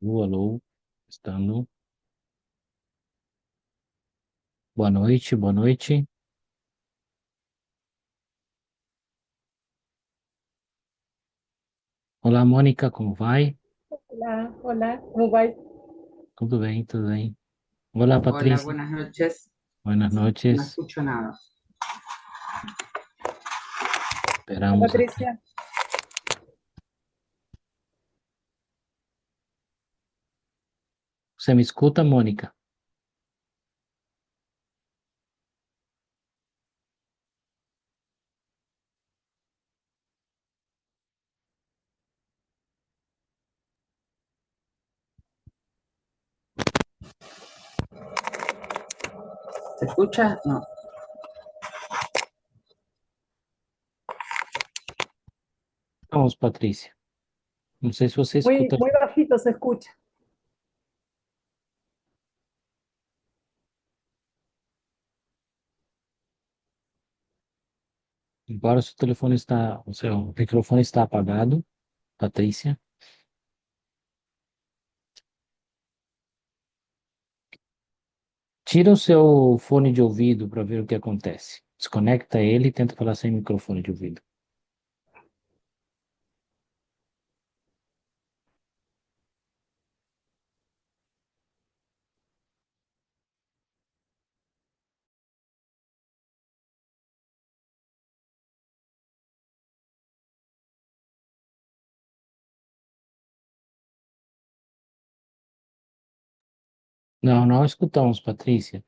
Alô, alô, estando. Boa noite, boa noite. Olá, Mônica, como vai? Hola, hola, ¿cómo va? Tudo bem, tudo bem. Olá, Hola, Patrícia. buenas noches. Buenas No noches. escucho nada. Hola, Esperamos aqui. Patricia. Você me escuta, Mônica? ¿Se escucha? No. Vamos, Patrícia. Não sei se você Muy, escuta. muy bajito se escucha. Agora o seu microfone está apagado, Patrícia. Tira o seu fone de ouvido para ver o que acontece. Desconecta ele e tenta falar sem microfone de ouvido. Não, não escutamos, Patrícia.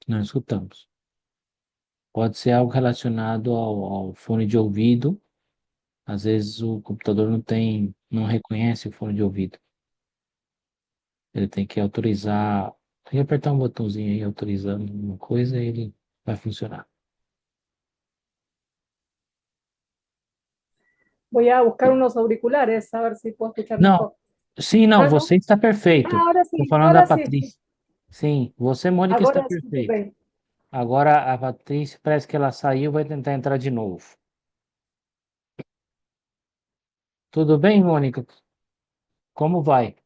Não escutamos. Pode ser algo relacionado ao fone de ouvido. Às vezes o computador não reconhece o fone de ouvido. Ele tem que autorizar, tem que apertar um botãozinho aí autorizando uma coisa e ele vai funcionar. Voy a buscar unos auriculares a ver si puedo escuchar Não, mejor. sim, não, Ah, ¿no? você está perfeito. Estou falando da Ahora sí, Patrícia. Sim, você, Mônica, está ahora escucho perfeito. bien. Agora a Patrícia parece que ela saiu, vai tentar entrar de novo. Tudo bem, Mônica? Como vai?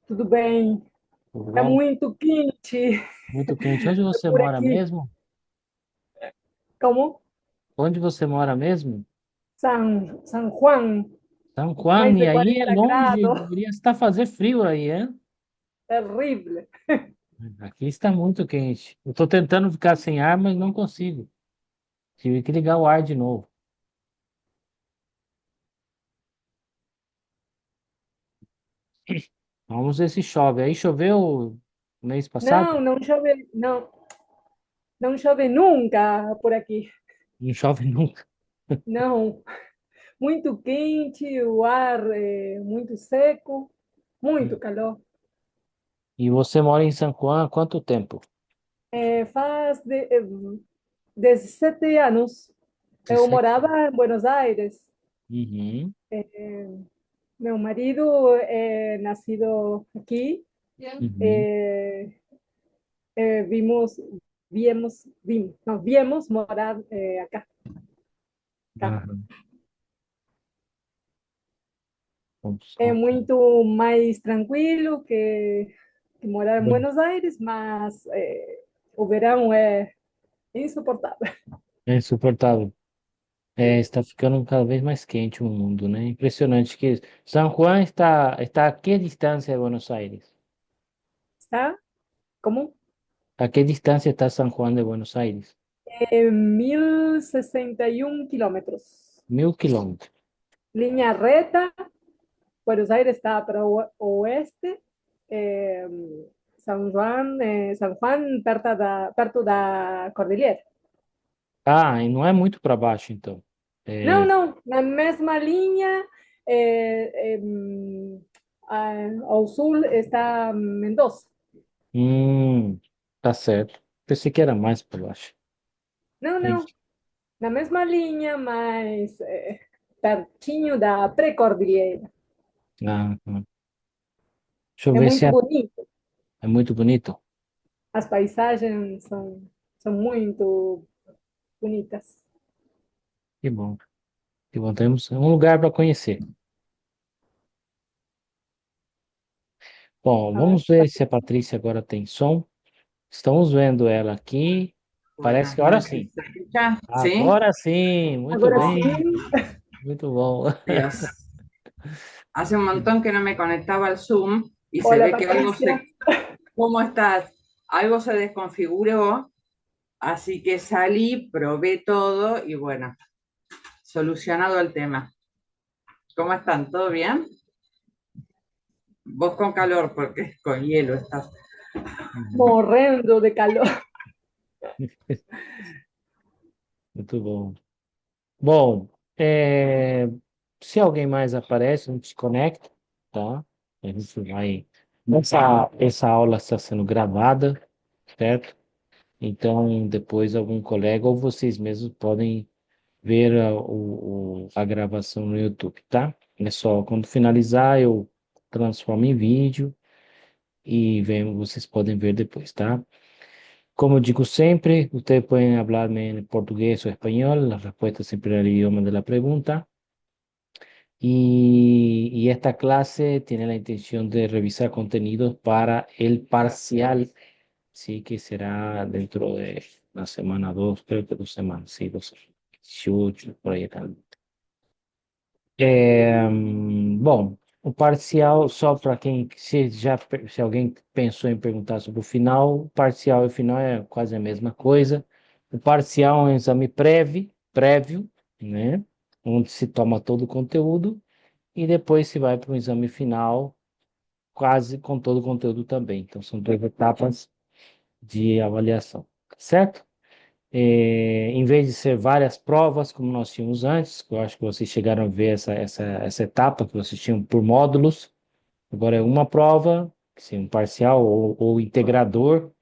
Tudo bem. Tudo Está bom? muito quente Muito quente. Onde você por mora aqui. mesmo? ¿Cómo? Onde você mora mesmo? San Juan, São más Juan, e de aí é 40 longe, grados. deveria estar fazer frio aí, hein? Terrible. Aqui está muito quente. Eu estou tentando ficar sem ar, mas não consigo. Tive que ligar o ar de novo. Vamos ver se chove. Aí choveu mês passado? No, no llueve, no, no llueve nunca por aqui. Não chove nunca. Não, muito quente, o ar muito seco, muito calor. E você mora em São Juan há quanto tempo? Faz 17 anos. Eu 17. morava em Buenos Aires. Uhum. Meu marido é nascido aqui. Uhum. Eh, vimos, não, viemos morar acá. Acá. Aham. Vamos É colocar. muito mais tranquilo que morar em Bom, Buenos Aires, mas o verão é insuportável. é insuportável. É, está ficando cada vez mais quente o mundo, né? Impressionante que São Juan está a que distância de Buenos Aires? Está como ¿A qué distancia está San Juan de Buenos Aires? 1061 kilómetros. 1000 kilómetros. Línea reta, Buenos Aires está para o oeste, eh, San Juan perto da cordilheira. Ah, e não é muito para baixo, então. Não, É, não, na mesma linha, ao sul está Mendoza. hum, tá certo. Pensei que era mais para baixo. Não, não, Entendi. na mesma linha, mas pertinho da pré-cordilheira. Ah, deixa eu É ver se muito é, bonito. é muito bonito. As paisagens são muito bonitas. Que bom. Que bom, temos um lugar para conhecer. Bom, A ver, vamos ver se a Patrícia agora tem som. Estamos vendo ela aqui. Parece que Buenas agora noches. sim. ¿Se escucha? ¿Sí? Agora sim, muito agora sim. bem, muito bom. Dios. Hace un montón que no me conectaba al Zoom y se Olha, ve que algo Patrícia, se... ¿Cómo estás? Algo se desconfiguró, así que salí, probé todo y bueno, solucionado el tema. ¿Cómo están? ¿Todo bien? Vos con calor, porque con hielo estás. Uhum. morrendo de calor. Muito bom. Bom, se alguém mais aparece, a gente se conecta, tá? A gente vai. Essa aula está sendo gravada, certo? Então, depois algum colega ou vocês mesmos podem ver a gravação no YouTube, tá? É só quando finalizar, eu transformo em vídeo e vocês podem ver depois, tá? Como digo sempre, ustedes pueden hablarme en portugués o español, la respuesta siempre en el idioma de la pregunta. Y esta clase tiene la intención de revisar contenidos para el parcial, sí, que será dentro de la semana 2, creo que 2 semanas, sí, 18, por ahí tal. Bom, o parcial, só para quem, se alguém pensou em perguntar sobre o final, o parcial e o final é quase a mesma coisa. O parcial é um exame prévio, né? Onde se toma todo o conteúdo e depois se vai para o exame final, quase com todo o conteúdo também. Então, são 2 etapas de avaliação, certo? Em vez de ser várias provas, como nós tínhamos antes, que eu acho que vocês chegaram a ver essa etapa que vocês tinham por módulos, agora é uma prova, sim, um parcial ou integrador,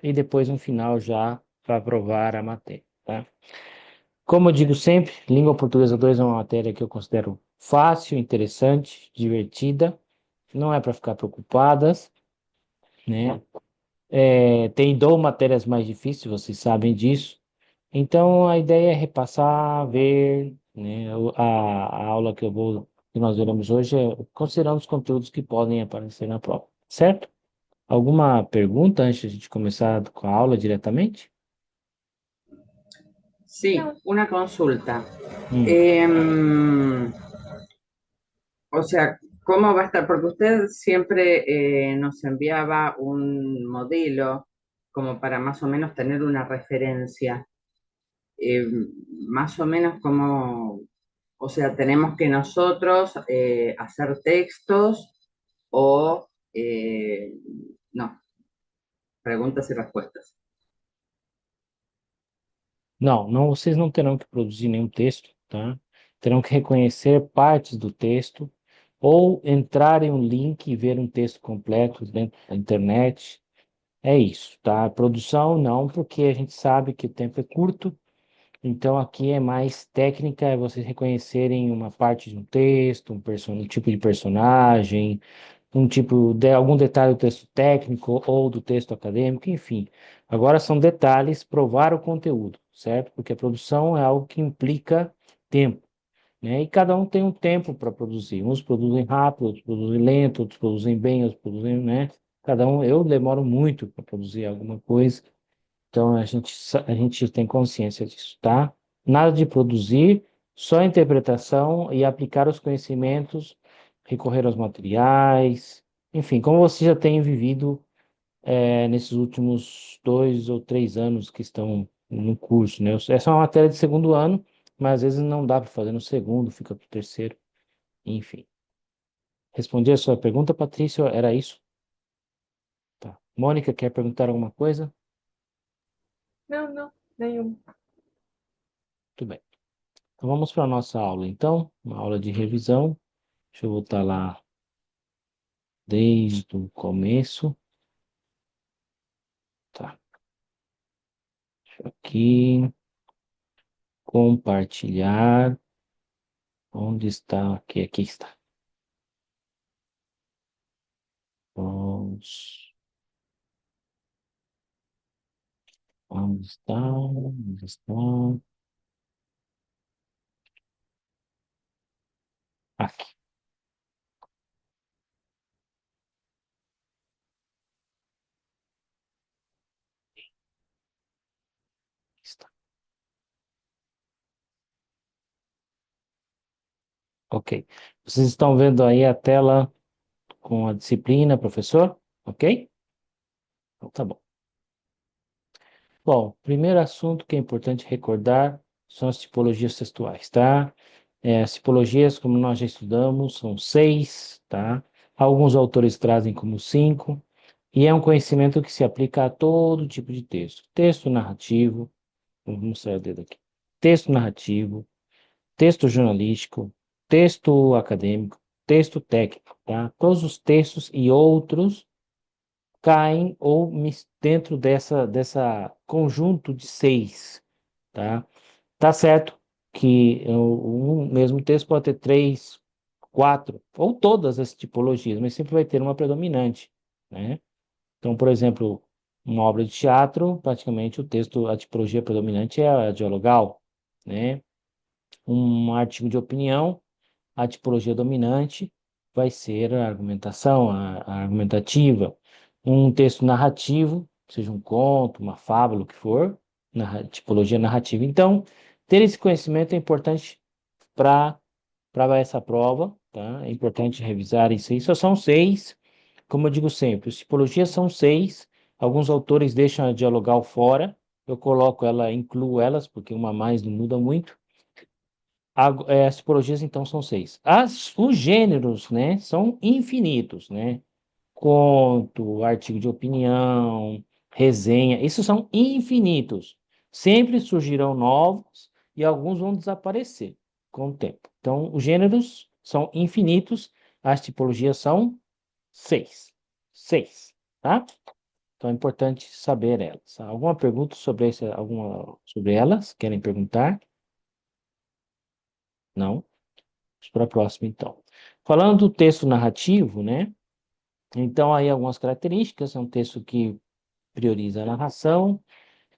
e depois um final já para aprovar a matéria, tá? Como eu digo sempre, língua portuguesa 2 é uma matéria que eu considero fácil, interessante, divertida, não é para ficar preocupadas, né? Dou matérias mais difíceis, vocês sabem disso. Então, a ideia é repassar, ver, né? A aula que nós veremos hoje é considerando os conteúdos que podem aparecer na prova, certo? Alguma pergunta antes de a gente começar com a aula diretamente? Sí, Não, una consulta. Hum. Eh, O sea, ¿cómo va a estar? Porque usted siempre nos enviaba un modelo como para más o menos tener una referencia. Eh, Más o menos como, o sea, tenemos que nosotros hacer textos o no, preguntas y respuestas. Não, não, vocês não terão que produzir nenhum texto, tá? Terão que reconhecer partes do texto ou entrar em um link e ver um texto completo dentro da internet. É isso, tá? Produção não, porque a gente sabe que o tempo é curto, então aqui é mais técnica, é vocês reconhecerem uma parte de um texto, um tipo de personagem, um tipo de algum detalhe do texto técnico ou do texto acadêmico, enfim. Agora são detalhes, provar o conteúdo, certo? Porque a produção é algo que implica tempo, né? E cada um tem um tempo para produzir. Uns produzem rápido, outros produzem lento, outros produzem bem, outros produzem, né? Cada um, eu demoro muito para produzir alguma coisa, então a gente tem consciência disso, tá? Nada de produzir, só interpretação e aplicar os conhecimentos, recorrer aos materiais, enfim, como você já tem vivido nesses últimos 2 ou 3 anos que estão no curso, né? Essa é uma matéria de segundo ano, mas às vezes não dá para fazer no segundo, fica para o terceiro, enfim. Respondi a sua pergunta, Patrícia, era isso? Tá. Mônica, quer perguntar alguma coisa? não, não, nenhum. Tudo bem. Então vamos para a nossa aula, então, uma aula de revisão. Deixa eu voltar lá desde o começo. Tá. Deixa eu aqui compartilhar. Onde está? Aqui, aqui está. Vamos. Onde está? Onde está? Aqui. vista. Ok. Vocês estão vendo aí a tela com a disciplina, professor? Ok? Então, tá bom. Bom, primeiro assunto que é importante recordar são as tipologias textuais, tá? As tipologias, como nós já estudamos, são 6, tá? Alguns autores trazem como 5, e é um conhecimento que se aplica a todo tipo de texto. Texto narrativo, vamos mostrar o dedo aqui. Texto narrativo, texto jornalístico, texto acadêmico, texto técnico, tá? Todos os textos e outros caem ou dentro dessa conjunto de 6, tá? Tá certo que um mesmo texto pode ter 3, 4, ou todas as tipologias, mas sempre vai ter uma predominante, né? Então, por exemplo, uma obra de teatro, praticamente o texto, a tipologia predominante é a dialogal, né? Um artigo de opinião, a tipologia dominante vai ser a argumentação, a argumentativa. Um texto narrativo, seja um conto, uma fábula, o que for, tipologia narrativa. Então, ter esse conhecimento é importante para essa prova, tá? É importante revisar isso aí. Só são 6, como eu digo sempre, as tipologias são 6. Alguns autores deixam a dialogal fora. Eu coloco ela, incluo elas, porque uma a mais não muda muito. As tipologias, então, são 6. Os gêneros, né, são infinitos, né? Conto, artigo de opinião, resenha, esses são infinitos. Sempre surgirão novos e alguns vão desaparecer com o tempo. Então, os gêneros são infinitos, as tipologias são 6. 6, tá? Então, é importante saber elas. Alguma pergunta sobre sobre elas? Querem perguntar? Não? Vamos para a próxima, então. Falando do texto narrativo, né? Então, aí algumas características. É um texto que prioriza a narração.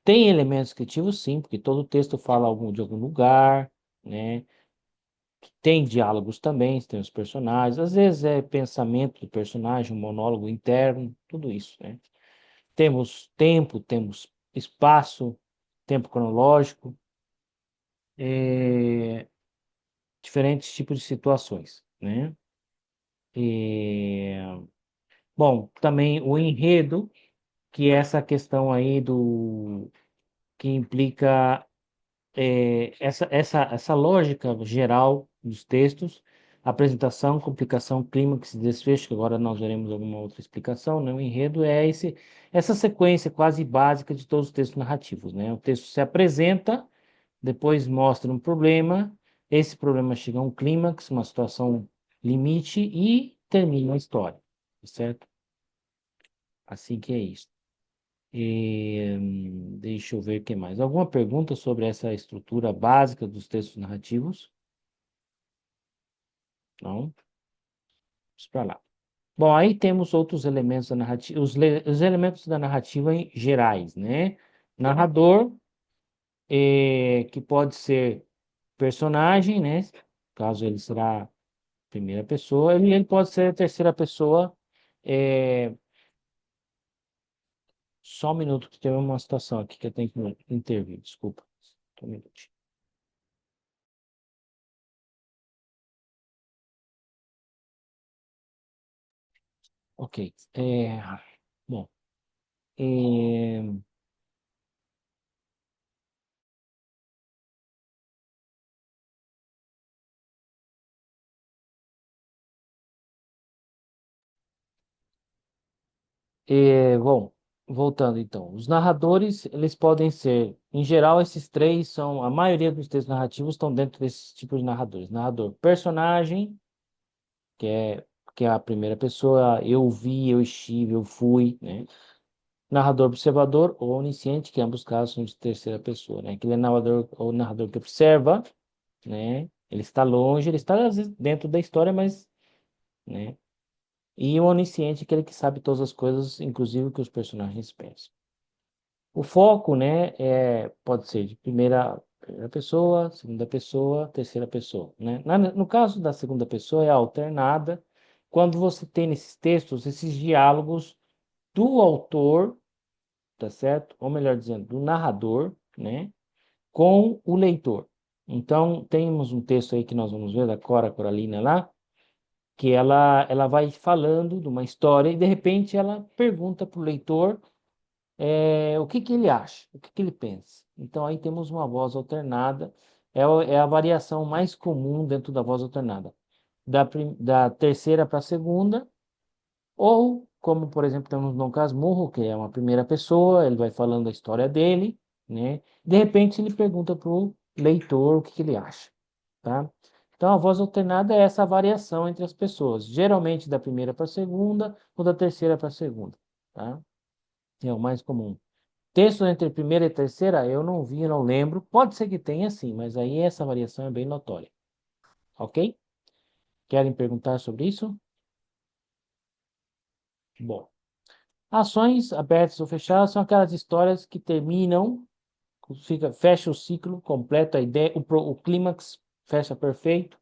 Tem elementos criativos, sim, porque todo texto fala de algum lugar, né? Tem diálogos também, tem os personagens. Às vezes é pensamento do personagem, um monólogo interno, tudo isso, né? Temos tempo, temos espaço, tempo cronológico, eh, diferentes tipos de situações, né? E, bom, também o enredo, que é essa questão aí que implica essa lógica geral dos textos, apresentação, complicação, clímax e desfecho, que agora nós veremos alguma outra explicação, né? O enredo é essa sequência quase básica de todos os textos narrativos, né? O texto se apresenta, depois mostra um problema, esse problema chega a um clímax, uma situação limite e termina a história, certo? Assim que é isso. Deixa eu ver o que mais. Alguma pergunta sobre essa estrutura básica dos textos narrativos? Não? Vamos para lá. Bom, aí temos outros elementos da narrativa, os elementos da narrativa gerais, né? Narrador, que pode ser personagem, né? Caso ele será primeira pessoa, ele pode ser terceira pessoa. eh, Só um minuto, que teve uma situação aqui que eu tenho que intervir, desculpa. Só um minuto. Ok. Bom, é, bom, voltando então. Os narradores, eles podem ser, em geral, esses três são, a maioria dos textos narrativos estão dentro desses tipos de narradores. Narrador personagem, que é, que é a primeira pessoa, eu vi, eu estive, eu fui, né? Narrador observador ou onisciente, que ambos casos são de terceira pessoa, né? Aquele narrador ou narrador que observa, né? Ele está longe, ele está às vezes dentro da história, mas, né? E o onisciente é aquele que sabe todas as coisas, inclusive o que os personagens pensam. O foco, né, pode ser de primeira pessoa, segunda pessoa, terceira pessoa, né? No caso da segunda pessoa é alternada, quando você tem nesses textos esses diálogos do autor, tá certo? Ou melhor dizendo, do narrador, né? com o leitor. Então, temos um texto aí que nós vamos ver da Cora Coralina lá, que ela vai falando de uma história e, de repente, ela pergunta para o leitor o que que ele acha, o que que ele pensa. Então, aí temos uma voz alternada, é a variação mais comum dentro da voz alternada. Da terceira para a segunda, ou, como por exemplo, temos Dom Casmurro, que é uma primeira pessoa, ele vai falando a história dele, né? De repente ele pergunta para o leitor o que que ele acha, tá? Então a voz alternada é essa variação entre as pessoas, geralmente da primeira para a segunda ou da terceira para a segunda, tá? É o mais comum. Texto entre primeira e terceira, eu não vi, eu não lembro. Pode ser que tenha sim, mas aí essa variação é bem notória, ok? Querem perguntar sobre isso? Bom. Ações abertas ou fechadas são aquelas histórias que terminam, fecha o ciclo, completa a ideia, o clímax fecha perfeito,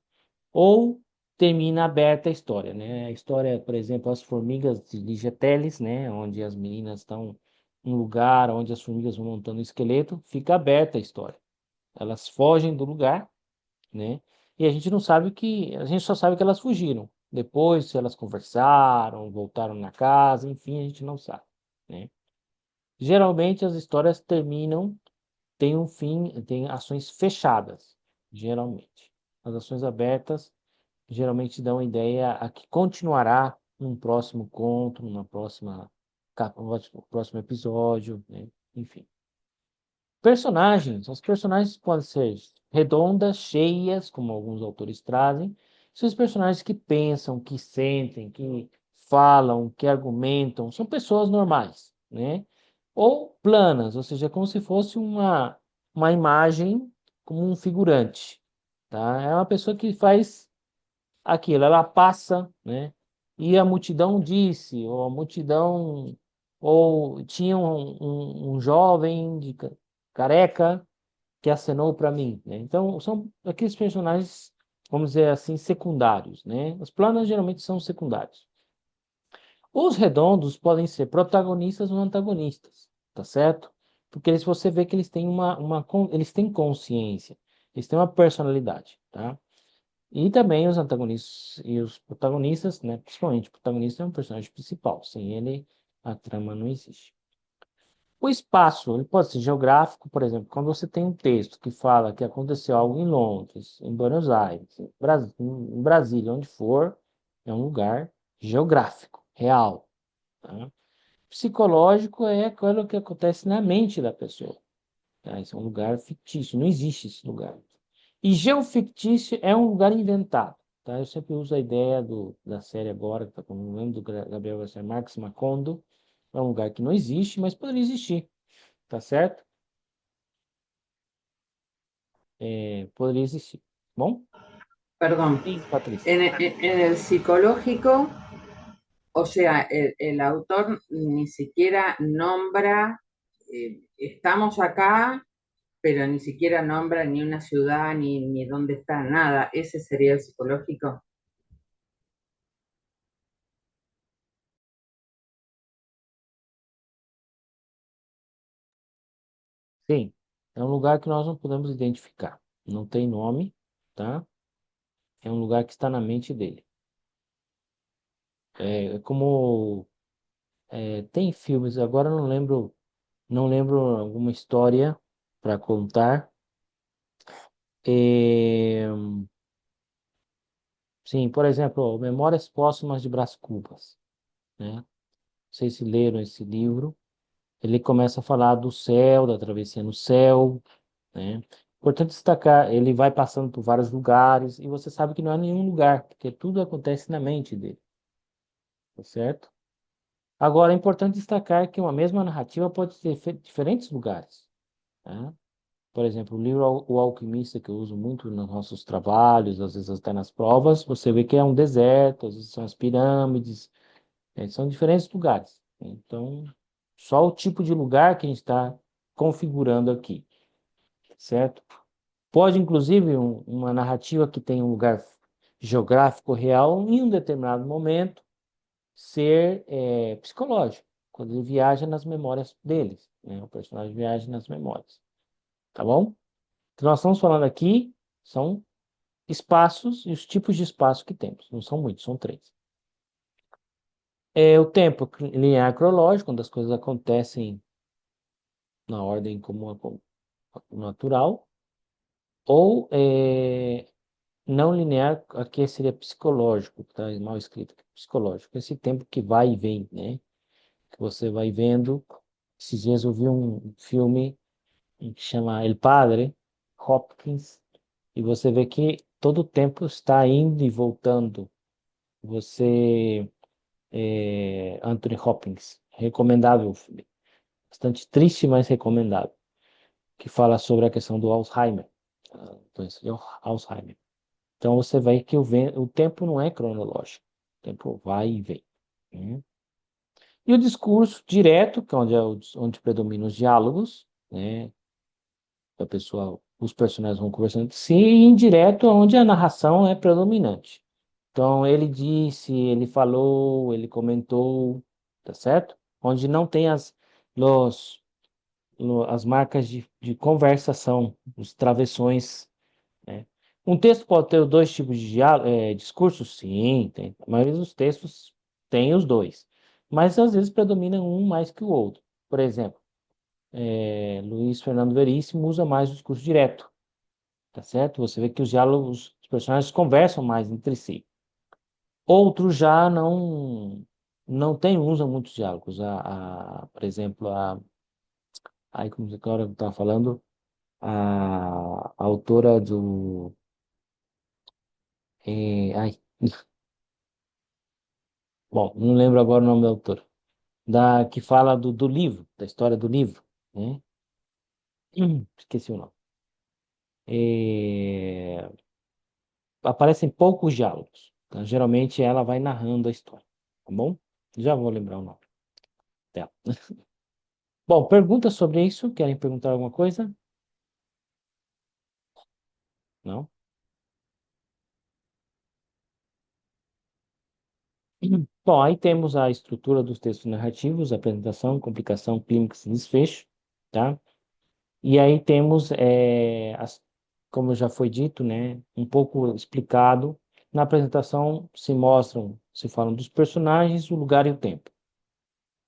ou termina aberta a história, né? A história, por exemplo, As Formigas de Ligia Teles, né? Onde as meninas estão em um lugar onde as formigas vão montando um esqueleto, fica aberta a história. Elas fogem do lugar, né? E a gente não sabe a gente só sabe que elas fugiram. Depois, se elas conversaram, voltaram na casa, enfim, a gente não sabe, né? Geralmente as histórias terminam, tem um fim, tem ações fechadas, geralmente. As ações abertas geralmente dão a ideia a que continuará num próximo conto, numa próxima no próximo episódio, né? Enfim. Personagens. As personagens podem ser redondas, cheias, como alguns autores trazem. São os personagens que pensam, que sentem, que falam, que argumentam. São pessoas normais, né? Ou planas, ou seja, como se fosse uma imagem, como um figurante, tá? É uma pessoa que faz aquilo, ela passa, né? E a multidão disse, ou a multidão, ou tinha um jovem careca que acenou para mim, né? Então, são aqueles personagens, vamos dizer assim, secundários, né? Os planos geralmente são secundários. Os redondos podem ser protagonistas ou antagonistas, tá certo? Porque eles, você vê que eles têm eles têm consciência, eles têm uma personalidade, tá? E também os antagonistas e os protagonistas, né? Principalmente o protagonista é um personagem principal. Sem ele, a trama não existe. O espaço, ele pode ser geográfico, por exemplo, quando você tem um texto que fala que aconteceu algo em Londres, em Buenos Aires, em Brasília, onde for, é um lugar geográfico, real, tá? Psicológico é aquilo que acontece na mente da pessoa, tá? Esse é um lugar fictício, não existe esse lugar. E geofictício é um lugar inventado, tá? Eu sempre uso a ideia da série agora, que está com o nome do Gabriel Garcia Marques, Macondo. É um lugar que não existe, mas poderia existir, tá certo? Poderia existir. Bom? Perdón. Sim, Patrícia. En el psicológico, o sea, el autor ni siquiera nombra, estamos acá, pero ni siquiera nombra ni una ciudad, ni dónde está, nada. Ese sería el psicológico. Sim. É um lugar que nós não podemos identificar. Não tem nome, tá? É um lugar que está na mente dele. Como tem filmes, agora eu não lembro alguma história para contar. É, sim, por exemplo, Memórias Póstumas de Brás Cubas, né? Não sei se leram esse livro. Ele começa a falar do céu, da travessia no céu, né? Importante destacar, ele vai passando por vários lugares e você sabe que não é nenhum lugar, porque tudo acontece na mente dele, tá certo? Agora, é importante destacar que uma mesma narrativa pode ter diferentes lugares, tá? Por exemplo, o livro O Alquimista, que eu uso muito nos nossos trabalhos, às vezes até nas provas, você vê que é um deserto, às vezes são as pirâmides, são diferentes lugares. Então, só o tipo de lugar que a gente está configurando aqui, certo? Pode, inclusive, uma narrativa que tem um lugar geográfico real, em um determinado momento, ser psicológico, quando ele viaja nas memórias deles, né? O personagem viaja nas memórias, tá bom? que nós estamos falando aqui são espaços e os tipos de espaço que temos. Não são muitos, são três. É o tempo linear cronológico, quando as coisas acontecem na ordem como natural, ou não linear, aqui seria psicológico, tá mal escrito, psicológico, esse tempo que vai e vem, né? Que você vai vendo. Esses dias eu vi um filme que chama El Padre, Hopkins, e você vê que todo o tempo está indo e voltando. Você, Anthony Hopkins, recomendável o filme. Bastante triste, mas recomendável. Que fala sobre a questão do Alzheimer, doença de Alzheimer. Então você vê que o tempo não é cronológico, o tempo vai e vem, né? E o discurso direto, que é onde predominam os diálogos, né? A pessoa, os personagens vão conversando entre si, e indireto, onde a narração é predominante. Então ele disse, ele falou, ele comentou, tá certo? Onde não tem los, as marcas de conversação, os travessões, né? Um texto pode ter os dois tipos de discursos? Sim, tem. A maioria dos textos tem os dois. Mas às vezes predomina um mais que o outro. Por exemplo, Luiz Fernando Veríssimo usa mais o discurso direto, tá certo? Você vê que os diálogos, os personagens conversam mais entre si. Outros já usam muitos diálogos. Por exemplo, aí como agora eu estava falando, a autora do ai, bom, não lembro agora o nome da autora, que fala do livro, da história do livro, né? Esqueci o nome. É, aparecem poucos diálogos. Então, geralmente ela vai narrando a história, tá bom? Já vou lembrar o nome dela. Bom, perguntas sobre isso? Querem perguntar alguma coisa? Não? Bom, aí temos a estrutura dos textos narrativos, apresentação, complicação, clímax e desfecho, tá? E aí temos, como já foi dito, né, um pouco explicado, na apresentação se falam dos personagens, o lugar e o tempo.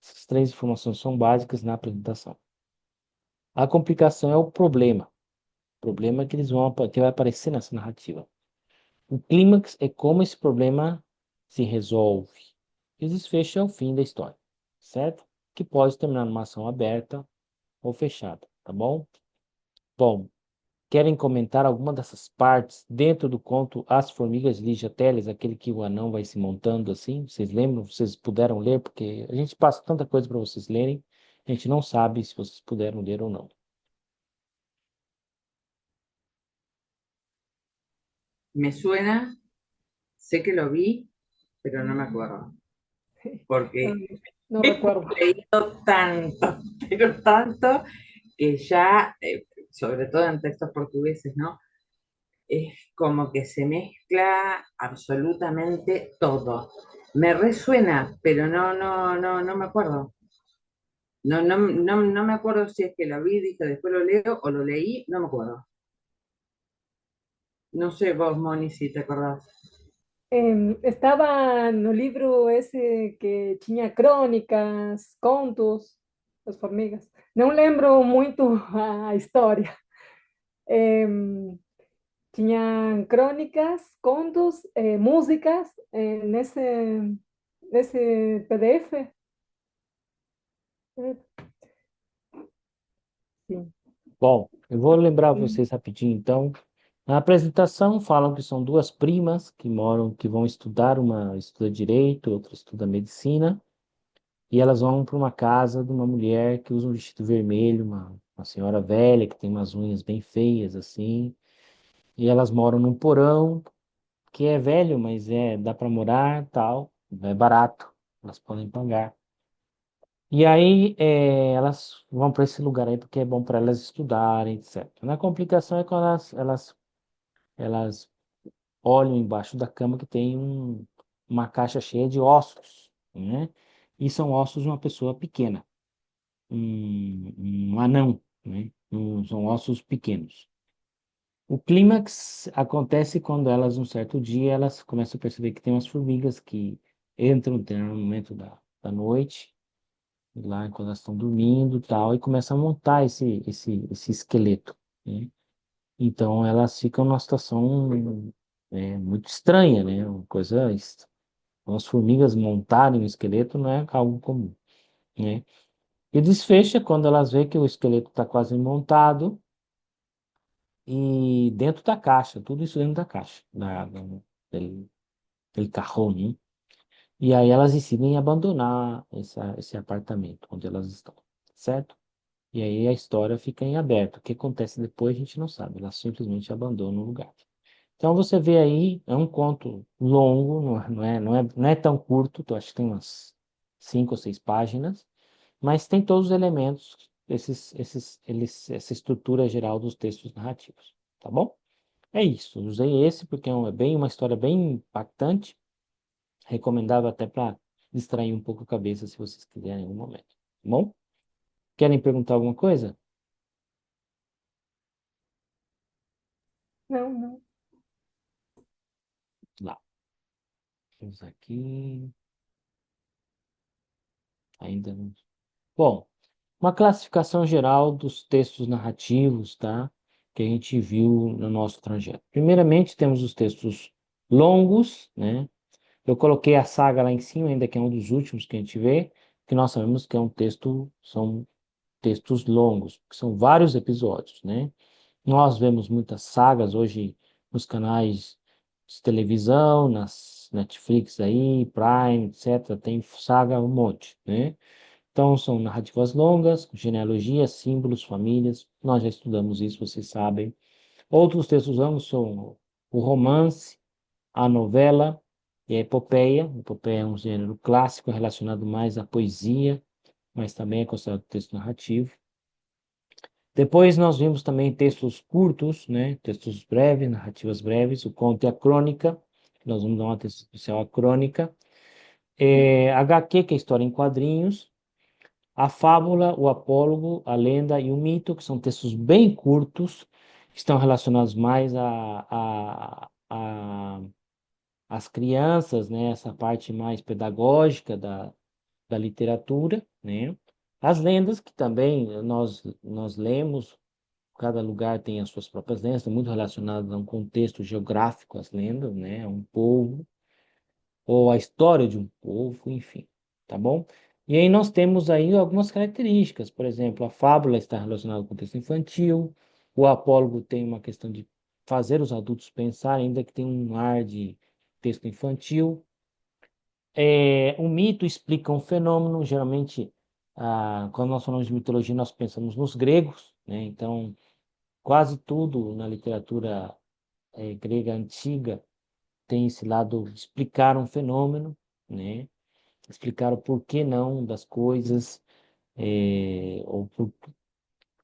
Essas três informações são básicas na apresentação. A complicação é o problema que que vai aparecer nessa narrativa. O clímax é como esse problema se resolve. E o desfecho é o fim da história, certo? Que pode terminar numa ação aberta ou fechada, tá bom? Bom, querem comentar alguma dessas partes dentro do conto As Formigas Ligia-Teles, aquele que o anão vai se montando assim? Vocês lembram? Vocês puderam ler? Porque a gente passa tanta coisa para vocês lerem, a gente não sabe se vocês puderam ler ou não. Me suena, sé que lo vi, pero no me acuerdo, Ah, porque no he recuerdo. leído tanto, pero tanto, que ya, sobre todo en textos portugueses, ¿no? Es como que se mezcla absolutamente todo. Me resuena, pero no me acuerdo. No me acuerdo si es que lo vi, dije, después lo leo o lo leí, no me acuerdo. No sé vos, Moni, si te acordás. Estaba no livro esse que tinha crônicas, contos, as formigas. Não lembro muito a história. Tinha crônicas, contos, músicas nesse PDF. Sim. Bom, eu vou lembrar Sim. vocês rapidinho, então. Na apresentação falam que são duas primas que vão estudar, uma estuda direito, outra estuda medicina, e elas vão para uma casa de uma mulher que usa um vestido vermelho, uma senhora velha que tem umas unhas bem feias assim, e elas moram num porão que é velho, mas dá para morar, tal, é barato, elas podem pagar. E aí elas vão para esse lugar aí porque é bom para elas estudarem, etc. Na complicação é quando elas olham embaixo da cama que tem uma caixa cheia de ossos, né? E são ossos de uma pessoa pequena, um anão, né? São ossos pequenos. O clímax acontece quando elas, um certo dia, elas começam a perceber que tem umas formigas que entram no momento da noite, lá quando elas estão dormindo e tal, e começam a montar esse esqueleto, né? Então elas ficam numa situação muito estranha, né? Uma coisa, as formigas montarem um esqueleto não é algo comum, né? E desfecha quando elas veem que o esqueleto está quase montado e dentro da caixa, tudo isso dentro da caixa, del, del cajón, né? E aí elas decidem abandonar esse apartamento onde elas estão, certo? E aí a história fica em aberto. O que acontece depois a gente não sabe, elas simplesmente abandonam o lugar. Então você vê aí, é um conto longo, não é tão curto, eu acho que tem umas 5 ou 6 páginas, mas tem todos os elementos, essa estrutura geral dos textos narrativos, tá bom? É isso, usei esse porque é bem uma história bem impactante, recomendável até para distrair um pouco a cabeça se vocês quiserem em algum momento, tá bom? Querem perguntar alguma coisa? Não, não. Lá, vamos aqui, ainda não. Bom, uma classificação geral dos textos narrativos, tá? Que a gente viu no nosso trajeto. Primeiramente, temos os textos longos, né? Eu coloquei a saga lá em cima, ainda que é um dos últimos que a gente vê, que nós sabemos que são textos longos, que são vários episódios, né? Nós vemos muitas sagas hoje nos canais de televisão, nas Netflix aí, Prime, etc. Tem saga um monte, né? Então, são narrativas longas, genealogias, símbolos, famílias. Nós já estudamos isso, vocês sabem. Outros textos longos são o romance, a novela e a epopeia. A epopeia é um gênero clássico relacionado mais à poesia, mas também é considerado texto narrativo. Depois nós vimos também textos curtos, né? Textos breves, narrativas breves, o conto e a crônica. Nós vamos dar uma atenção especial à crônica. HQ, que é história em quadrinhos. A fábula, o apólogo, a lenda e o mito, que são textos bem curtos, que estão relacionados mais às crianças, né? Essa parte mais pedagógica da literatura, né? As lendas, que também nós lemos, cada lugar tem as suas próprias lendas, muito relacionadas a um contexto geográfico, as lendas, né? A um povo ou a história de um povo, enfim, tá bom? E aí nós temos aí algumas características, por exemplo, a fábula está relacionada com o texto infantil, o apólogo tem uma questão de fazer os adultos pensar, ainda que tem um ar de texto infantil. O mito explica um fenômeno, geralmente, quando nós falamos de mitologia, nós pensamos nos gregos, né? Então, quase tudo na literatura grega antiga tem esse lado de explicar um fenômeno, né? Explicar o porquê não das coisas,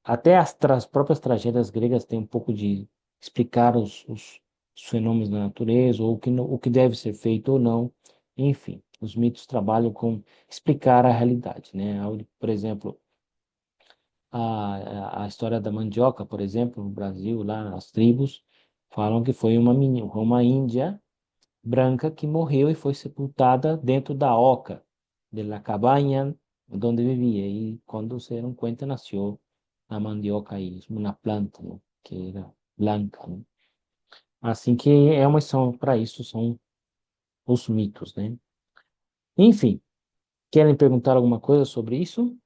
até as próprias tragédias gregas têm um pouco de explicar os fenômenos da natureza, ou o que deve ser feito ou não, enfim, os mitos trabalham com explicar a realidade, né? Por exemplo, a história da mandioca, por exemplo, no Brasil, lá as tribos falam que foi uma índia branca que morreu e foi sepultada dentro da oca de la cabaña onde vivia. E quando se deram conta, nasceu a mandioca aí, uma planta, né, que era branca, né? Assim que é uma são para isso são os mitos, né? Enfim, querem perguntar alguma coisa sobre isso?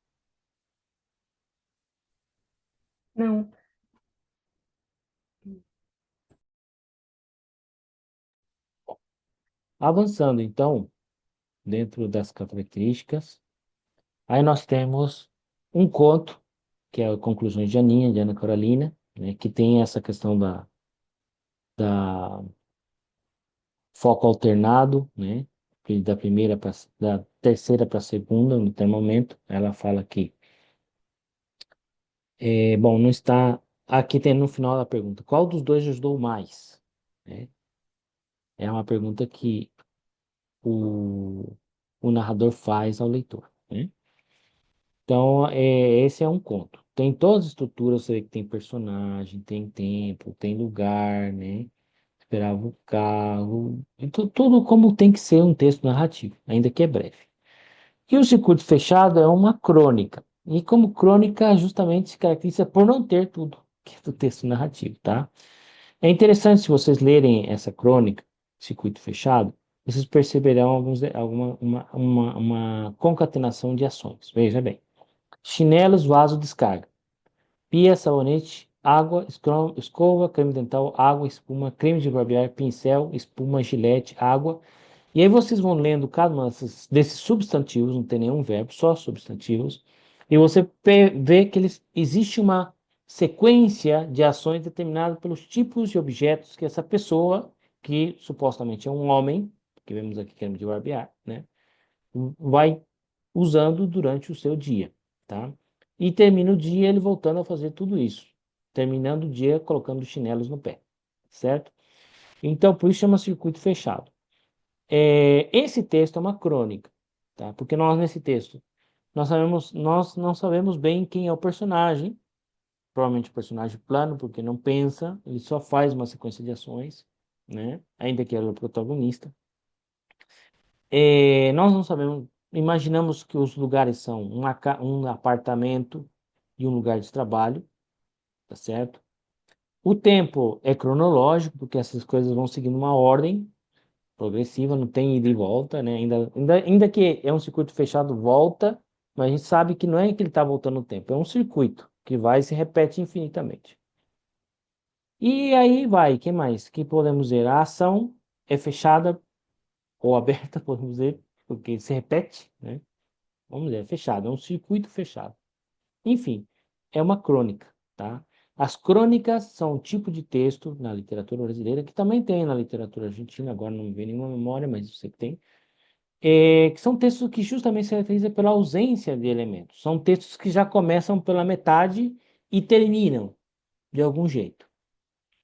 Não. Avançando, então, dentro das características, aí nós temos um conto, que é a Conclusões de Aninha, de Ana Carolina, né, que tem essa questão da foco alternado, né? Da terceira para a segunda, no termo momento, ela fala que, bom, não está, aqui tem no final da pergunta, qual dos dois ajudou mais? Né? É uma pergunta que o, o narrador faz ao leitor, né? Então, esse é um conto. tem todas as estruturas, você vê que tem personagem, tem tempo, tem lugar, né? Esperava o carro, e tudo como tem que ser um texto narrativo, ainda que é breve. E o circuito fechado é uma crônica. E como crônica, justamente se caracteriza por não ter tudo que é do texto narrativo, tá? É interessante se vocês lerem essa crônica, circuito fechado, vocês perceberão uma concatenação de ações. Veja bem. Chinelos, vaso, descarga. Pia, sabonete, água, escova, creme dental, água, espuma, creme de barbear, pincel, espuma, gilete, água. E aí vocês vão lendo cada um desses substantivos, não tem nenhum verbo, só substantivos, e você vê que existe uma sequência de ações determinada pelos tipos de objetos que essa pessoa, que supostamente é um homem, que vemos aqui creme de barbear, né, vai usando durante o seu dia, tá? E termina o dia ele voltando a fazer tudo isso, terminando o dia colocando chinelos no pé, certo? Então, por isso chama circuito fechado. Esse texto é uma crônica, tá? Porque nós, nesse texto, nós não sabemos bem quem é o personagem, provavelmente o personagem plano, porque não pensa, ele só faz uma sequência de ações, né? Ainda que ele é o protagonista. Nós não sabemos, imaginamos que os lugares são um apartamento e um lugar de trabalho, tá certo? O tempo é cronológico, porque essas coisas vão seguindo uma ordem progressiva, não tem ida e volta, né? Ainda que é um circuito fechado, volta, mas a gente sabe que não é que ele está voltando o tempo, é um circuito que vai e se repete infinitamente. E aí vai, que mais? Que podemos dizer? A ação é fechada ou aberta, podemos dizer, porque se repete, né? Vamos dizer, é fechado, é um circuito fechado. Enfim, é uma crônica, tá? As crônicas são um tipo de texto na literatura brasileira, que também tem na literatura argentina, agora não me vem nenhuma memória, mas eu sei que tem, que são textos que justamente se caracterizam pela ausência de elementos. São textos que já começam pela metade e terminam de algum jeito,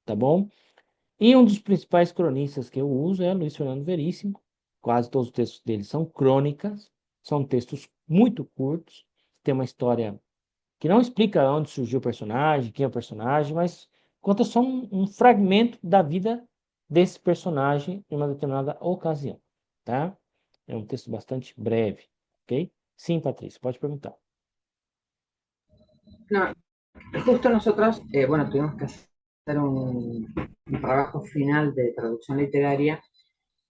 tá bom? E um dos principais cronistas que eu uso é Luiz Fernando Veríssimo. Quase todos os textos dele são crônicas, são textos muito curtos, tem uma história que não explica onde surgiu o personagem, quem é o personagem, mas conta só um fragmento da vida desse personagem em uma determinada ocasião, tá? É um texto bastante breve, ok? Sim, Patrícia, pode perguntar. No, justo nosotros, bueno, tuvimos que hacer un trabajo final de traducción literaria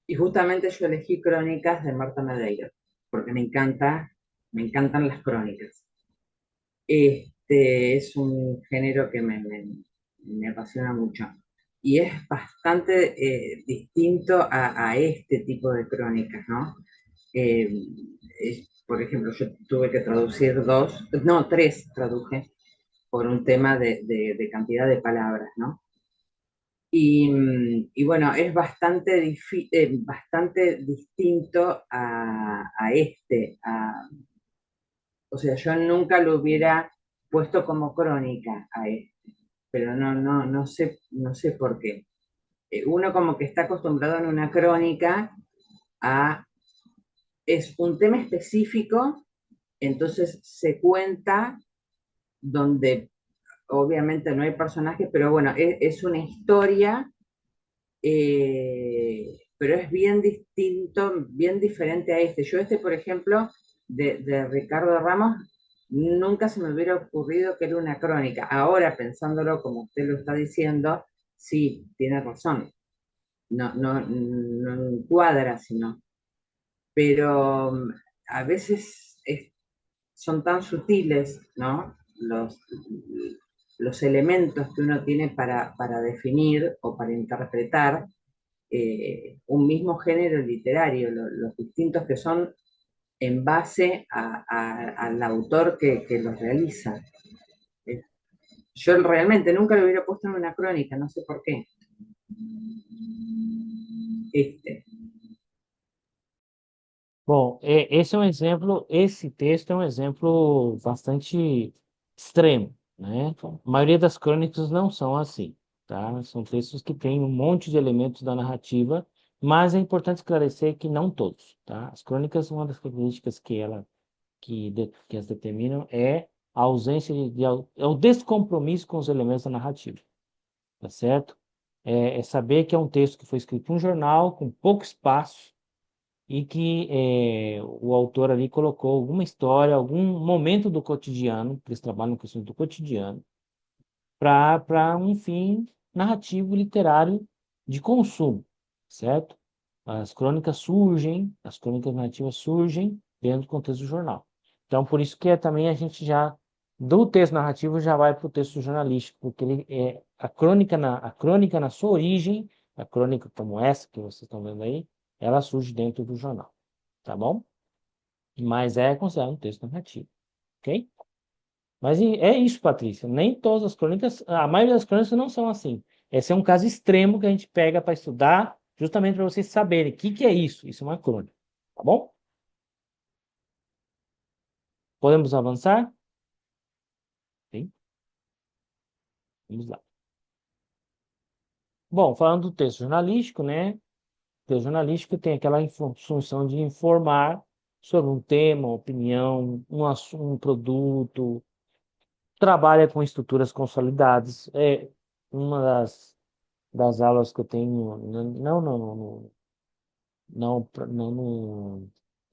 y justamente yo elegí crónicas de Marta Madeiro, porque me encantan las crónicas. Es un género que me apasiona mucho. Y es bastante distinto a este tipo de crónicas, ¿no? Eh, por ejemplo, yo tuve que traducir tres traduje por un tema de cantidad de palabras, ¿no? Y bueno, es bastante distinto o sea, yo nunca lo hubiera puesto como crónica a este, pero no sé por qué. Uno como que está acostumbrado en una crónica a, es un tema específico, entonces se cuenta donde obviamente no hay personajes, pero bueno, es una historia, pero es bien distinto, bien diferente a este. Yo por ejemplo, de Ricardo Ramos, nunca se me hubiera ocurrido que era una crónica. Ahora, pensándolo como usted lo está diciendo, sí, tiene razón. No encuadra, sino. Pero a veces son tan sutiles, ¿no? Los elementos que uno tiene para definir o para interpretar un mismo género literario, los distintos que son en base al autor que los realiza. Eh, yo realmente nunca lo hubiera puesto en una crónica, no sé por qué. Este, Bom, esse texto é um exemplo bastante extremo, né? A maioria das crônicas não são assim, tá? São textos que têm um monte de elementos da narrativa, mas é importante esclarecer que não todos, tá? As crônicas, uma das características que as determinam é a ausência é o descompromisso com os elementos da narrativa, tá certo? É saber que é um texto que foi escrito em um jornal, com pouco espaço, e que o autor ali colocou alguma história, algum momento do cotidiano, que eles trabalham com questões do cotidiano, para um fim narrativo literário de consumo, certo? As crônicas narrativas surgem dentro do contexto do jornal. Então, por isso que também a gente já, do texto narrativo, já vai para o texto jornalístico, porque ele é a crônica na sua origem, a crônica como essa que vocês estão vendo aí, ela surge dentro do jornal, tá bom? Mas é considerado um texto narrativo, ok? Mas é isso, Patrícia. Nem todas as crônicas, a maioria das crônicas não são assim. Esse é um caso extremo que a gente pega para estudar, justamente para vocês saberem o que é isso. Isso é uma crônica. Tá bom? Podemos avançar? Sim, vamos lá. Bom, falando do texto jornalístico, né? O texto jornalístico tem aquela função de informar sobre um tema, uma opinião, um produto, trabalha com estruturas consolidadas. É uma das aulas que eu tenho, não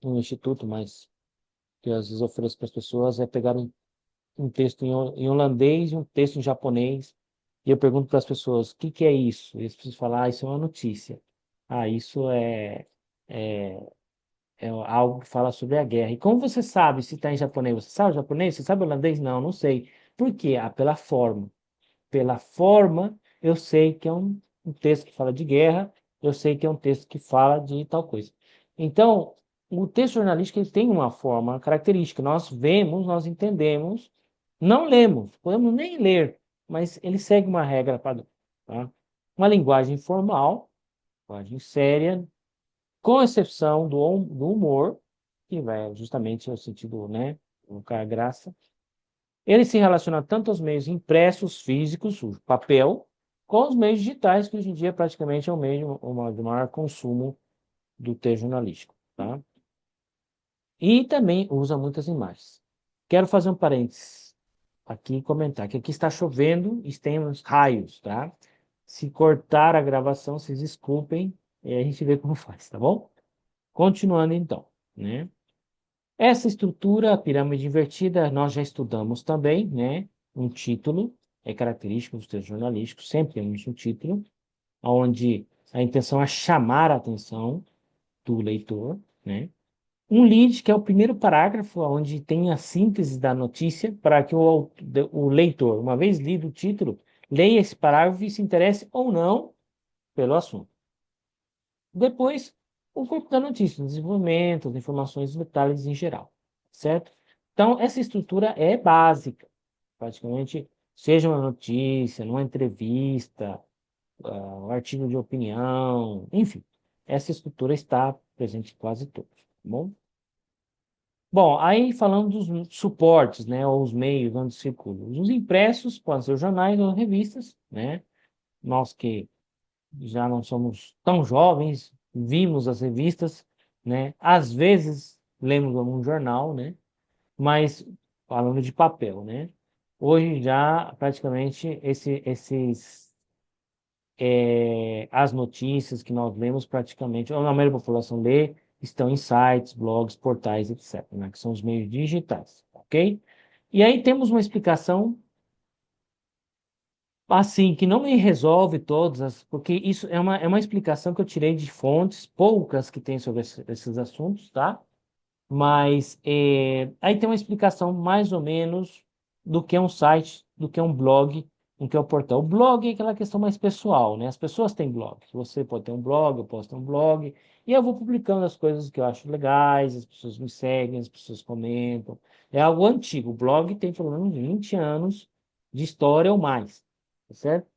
no instituto, mas que às vezes eu ofereço para as pessoas, é pegar um texto em holandês e um texto em japonês, e eu pergunto para as pessoas, o que que é isso? E eles precisam falar, isso é uma notícia. Isso é, é algo que fala sobre a guerra. E como você sabe se está em japonês? Você sabe japonês? Você sabe holandês? Não, não sei. Por quê? Pela forma. Pela forma, eu sei que é um texto que fala de guerra, eu sei que é um texto que fala de tal coisa. Então, o texto jornalístico ele tem uma forma característica. Nós vemos, nós entendemos, não lemos, podemos nem ler, mas ele segue uma regra padrão, tá? Uma linguagem formal, linguagem séria, com exceção do humor, que vai justamente no sentido, né, colocar graça. Ele se relaciona tanto aos meios impressos, físicos, o papel, com os meios digitais, que hoje em dia praticamente é o meio de maior consumo do texto jornalístico, tá? E também usa muitas imagens. Quero fazer um parênteses aqui e comentar que aqui está chovendo e temos raios, tá? Se cortar a gravação, vocês desculpem, e aí a gente vê como faz, tá bom? Continuando então, né? Essa estrutura, a pirâmide invertida, nós já estudamos também, né? Um título é característico dos textos jornalísticos, sempre temos um título, onde a intenção é chamar a atenção do leitor, né? Um lead, que é o primeiro parágrafo, onde tem a síntese da notícia, para que o leitor, uma vez lido o título, leia esse parágrafo e se interesse ou não pelo assunto. Depois, o corpo da notícia, o desenvolvimento, as informações, os detalhes em geral, certo? Então, essa estrutura é básica, praticamente, seja uma notícia, numa entrevista, um artigo de opinião, enfim, essa estrutura está presente em quase todos, tá bom? Bom, aí falando dos suportes, né, ou os meios onde circulam. Os impressos podem ser os jornais ou revistas, né? Nós que já não somos tão jovens, vimos as revistas, né? Às vezes lemos algum jornal, né? Mas falando de papel, né? Hoje já praticamente as notícias que nós lemos praticamente, ou a maioria da população lê, estão em sites, blogs, portais, etc., né? Que são os meios digitais, ok? E aí temos uma explicação assim, que não me resolve todas, porque isso é uma explicação que eu tirei de fontes, poucas que tem sobre esses assuntos, tá? Mas aí tem uma explicação mais ou menos do que é um site, do que é um blog, do que é um portal. O blog é aquela questão mais pessoal, né? As pessoas têm blog. Você pode ter um blog, eu posso ter um blog, e eu vou publicando as coisas que eu acho legais, as pessoas me seguem, as pessoas comentam. É algo antigo. O blog tem pelo menos 20 anos de história ou mais, tá certo?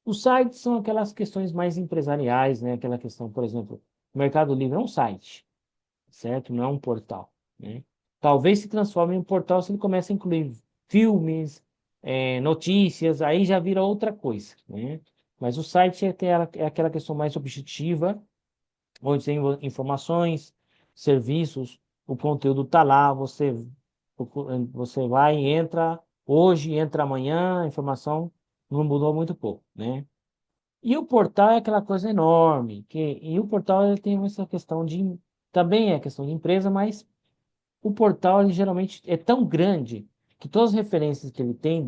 Os sites são aquelas questões mais empresariais, né? Aquela questão, por exemplo, o Mercado Livre é um site, certo? Não é um portal, né? Talvez se transforme em um portal se ele começa a incluir filmes, notícias, aí já vira outra coisa, né? Mas o site é aquela questão mais objetiva, onde tem informações, serviços, o conteúdo está lá, você Você vai e entra hoje, entra amanhã, a informação não mudou muito pouco, né? E o portal é aquela coisa enorme, e o portal ele tem essa questão de, também é questão de empresa, mas o portal ele geralmente é tão grande que todas as referências que ele tem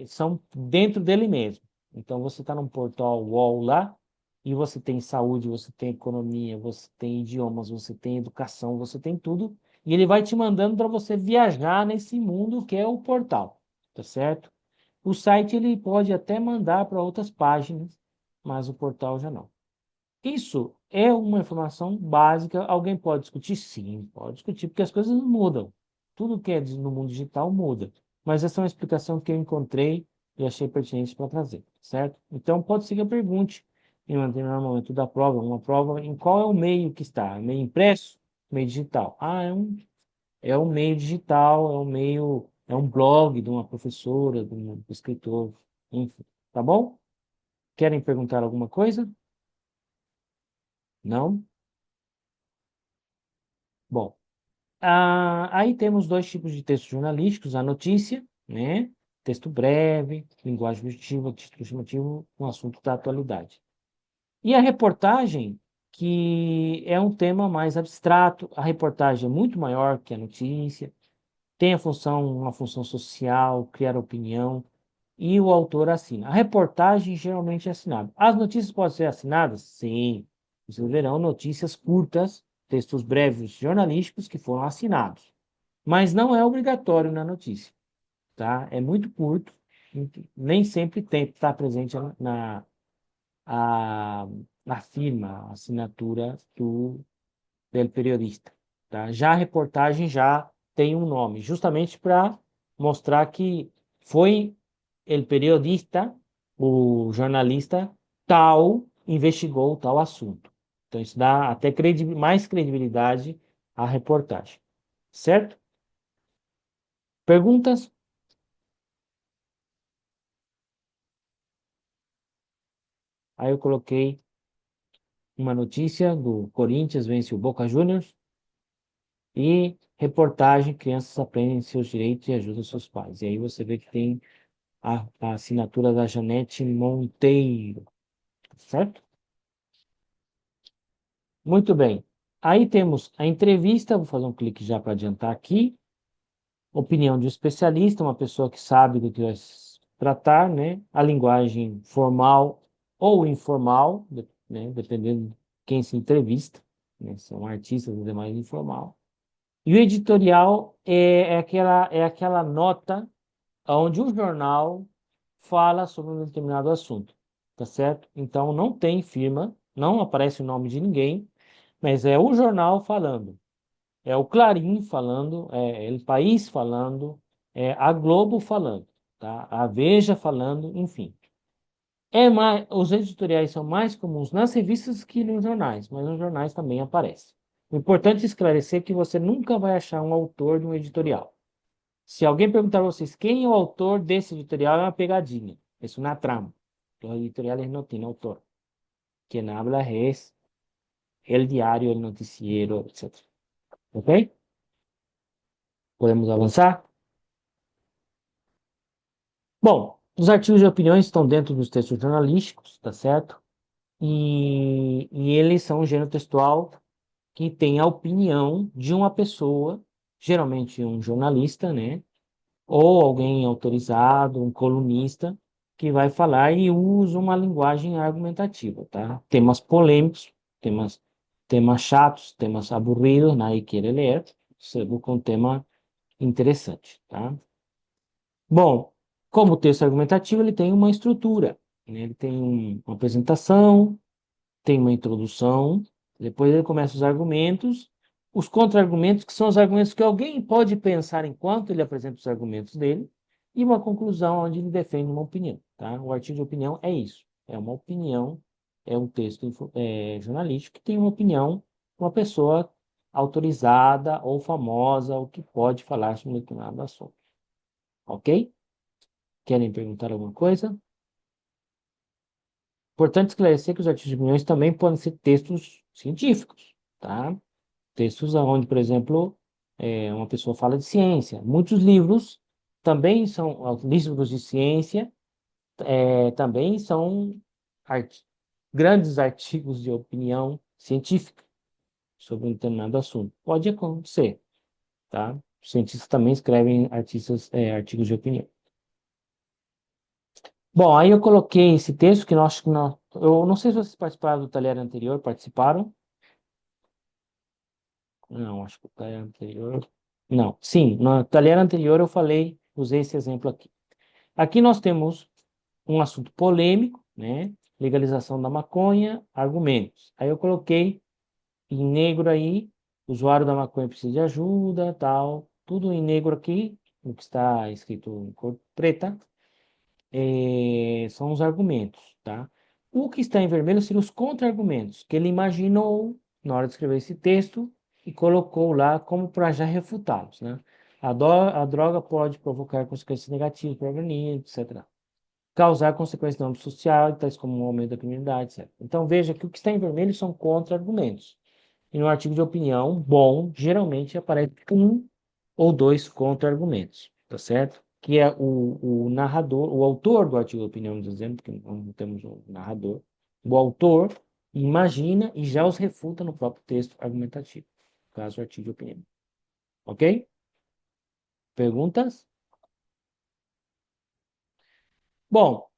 são dentro dele mesmo. Então você está num portal UOL lá e você tem saúde, você tem economia, você tem idiomas, você tem educação, você tem tudo e ele vai te mandando para você viajar nesse mundo que é o portal, tá certo? O site ele pode até mandar para outras páginas, mas o portal já não. Isso é uma informação básica. Alguém pode discutir? Sim, pode discutir, porque as coisas não mudam. Tudo que é no mundo digital muda. Mas essa é uma explicação que eu encontrei e achei pertinente para trazer, certo? Então, pode ser que eu pergunte em um determinado momento da prova, uma prova, em qual é o meio que está? Meio impresso? Meio digital? Ah, é um meio digital, é um blog de uma professora, de um escritor, enfim. Tá bom? Querem perguntar alguma coisa? Não? Bom. Aí temos dois tipos de textos jornalísticos, a notícia, né? Texto breve, linguagem objetiva, título chamativo, um assunto da atualidade. E a reportagem, que é um tema mais abstrato, a reportagem é muito maior que a notícia, tem uma função social, criar opinião, e o autor assina. A reportagem geralmente é assinada. As notícias podem ser assinadas? Sim. Vocês verão notícias curtas, textos breves jornalísticos que foram assinados. Mas não é obrigatório na notícia, tá? É muito curto, nem sempre tem está presente a, a firma, a assinatura do periodista, tá? Já a reportagem já tem um nome, justamente para mostrar que foi o periodista, o jornalista tal, investigou tal assunto. Então isso dá até mais credibilidade à reportagem, certo? Perguntas? Aí eu coloquei uma notícia do Corinthians vence o Boca Juniors e reportagem crianças aprendem seus direitos e ajudam seus pais. E aí você vê que tem a assinatura da Janete Monteiro, certo? Muito bem. Aí temos a entrevista, vou fazer um clique já para adiantar aqui. Opinião de um especialista, uma pessoa que sabe do que vai se tratar, né? A linguagem formal ou informal, né? Dependendo de quem se entrevista, né? São artistas e demais informal. E o editorial é aquela nota onde o jornal fala sobre um determinado assunto, tá certo? Então não tem firma, não aparece o nome de ninguém, mas é o jornal falando, é o Clarim falando, é o País falando, é a Globo falando, tá? A Veja falando, enfim. Os editoriais são mais comuns nas revistas que nos jornais, mas nos jornais também aparece. O importante é esclarecer que você nunca vai achar um autor de um editorial. Se alguém perguntar a vocês quem é o autor desse editorial, é uma pegadinha. Es una trampa. Los editoriales no tienen autor. Quien habla es el diario, el noticiero, etc. ¿Ok? Podemos avançar? Bom, os artigos de opiniões estão dentro dos textos jornalísticos, tá certo? E eles são um gênero textual que tem a opinião de uma pessoa, geralmente um jornalista, né? Ou alguém autorizado, um colunista, que vai falar e usa uma linguagem argumentativa, tá? Temas polêmicos, temas chatos, temas aburridos, nadie quiere ler, você busca um tema interessante, tá? Bom, como texto argumentativo, ele tem uma estrutura, né? Ele tem uma apresentação, tem uma introdução, depois ele começa os argumentos, os contra-argumentos, que são os argumentos que alguém pode pensar enquanto ele apresenta os argumentos dele, e uma conclusão onde ele defende uma opinião, tá? O artigo de opinião é isso, é uma opinião, é um texto jornalístico que tem uma opinião, uma pessoa autorizada ou famosa, ou que pode falar sobre um determinado assunto, ok? Querem perguntar alguma coisa? Importante esclarecer que os artigos de opiniões também podem ser textos científicos, tá? Textos onde, por exemplo, uma pessoa fala de ciência. Muitos livros também são, livros de ciência, também são arti- grandes artigos de opinião científica sobre um determinado assunto. Pode acontecer, tá? Os cientistas também escrevem artigos de opinião. Bom, aí eu coloquei esse texto que nós, eu não sei se vocês participaram do talher anterior, participaram? Não, acho que o talher anterior. Não, sim, no talher anterior eu falei, usei esse exemplo aqui. Aqui nós temos um assunto polêmico, né? Legalização da maconha, argumentos. Aí eu coloquei em negro aí, usuário da maconha precisa de ajuda, tal, tudo em negro aqui, o que está escrito em cor preta, são os argumentos, tá? O que está em vermelho seriam os contra-argumentos, que ele imaginou na hora de escrever esse texto e colocou lá como para já refutá-los, né? A droga pode provocar consequências negativas para o organismo, etc. Causar consequências no âmbito social, tais como o aumento da criminalidade, etc. Então veja que o que está em vermelho são contra-argumentos. E no artigo de opinião, bom, geralmente aparece um ou dois contra-argumentos, tá certo? Que é o narrador, o autor do artigo de opinião, dizendo, porque não temos um narrador, o autor imagina e já os refuta no próprio texto argumentativo, caso o artigo de opinião. Ok? Perguntas? Bom,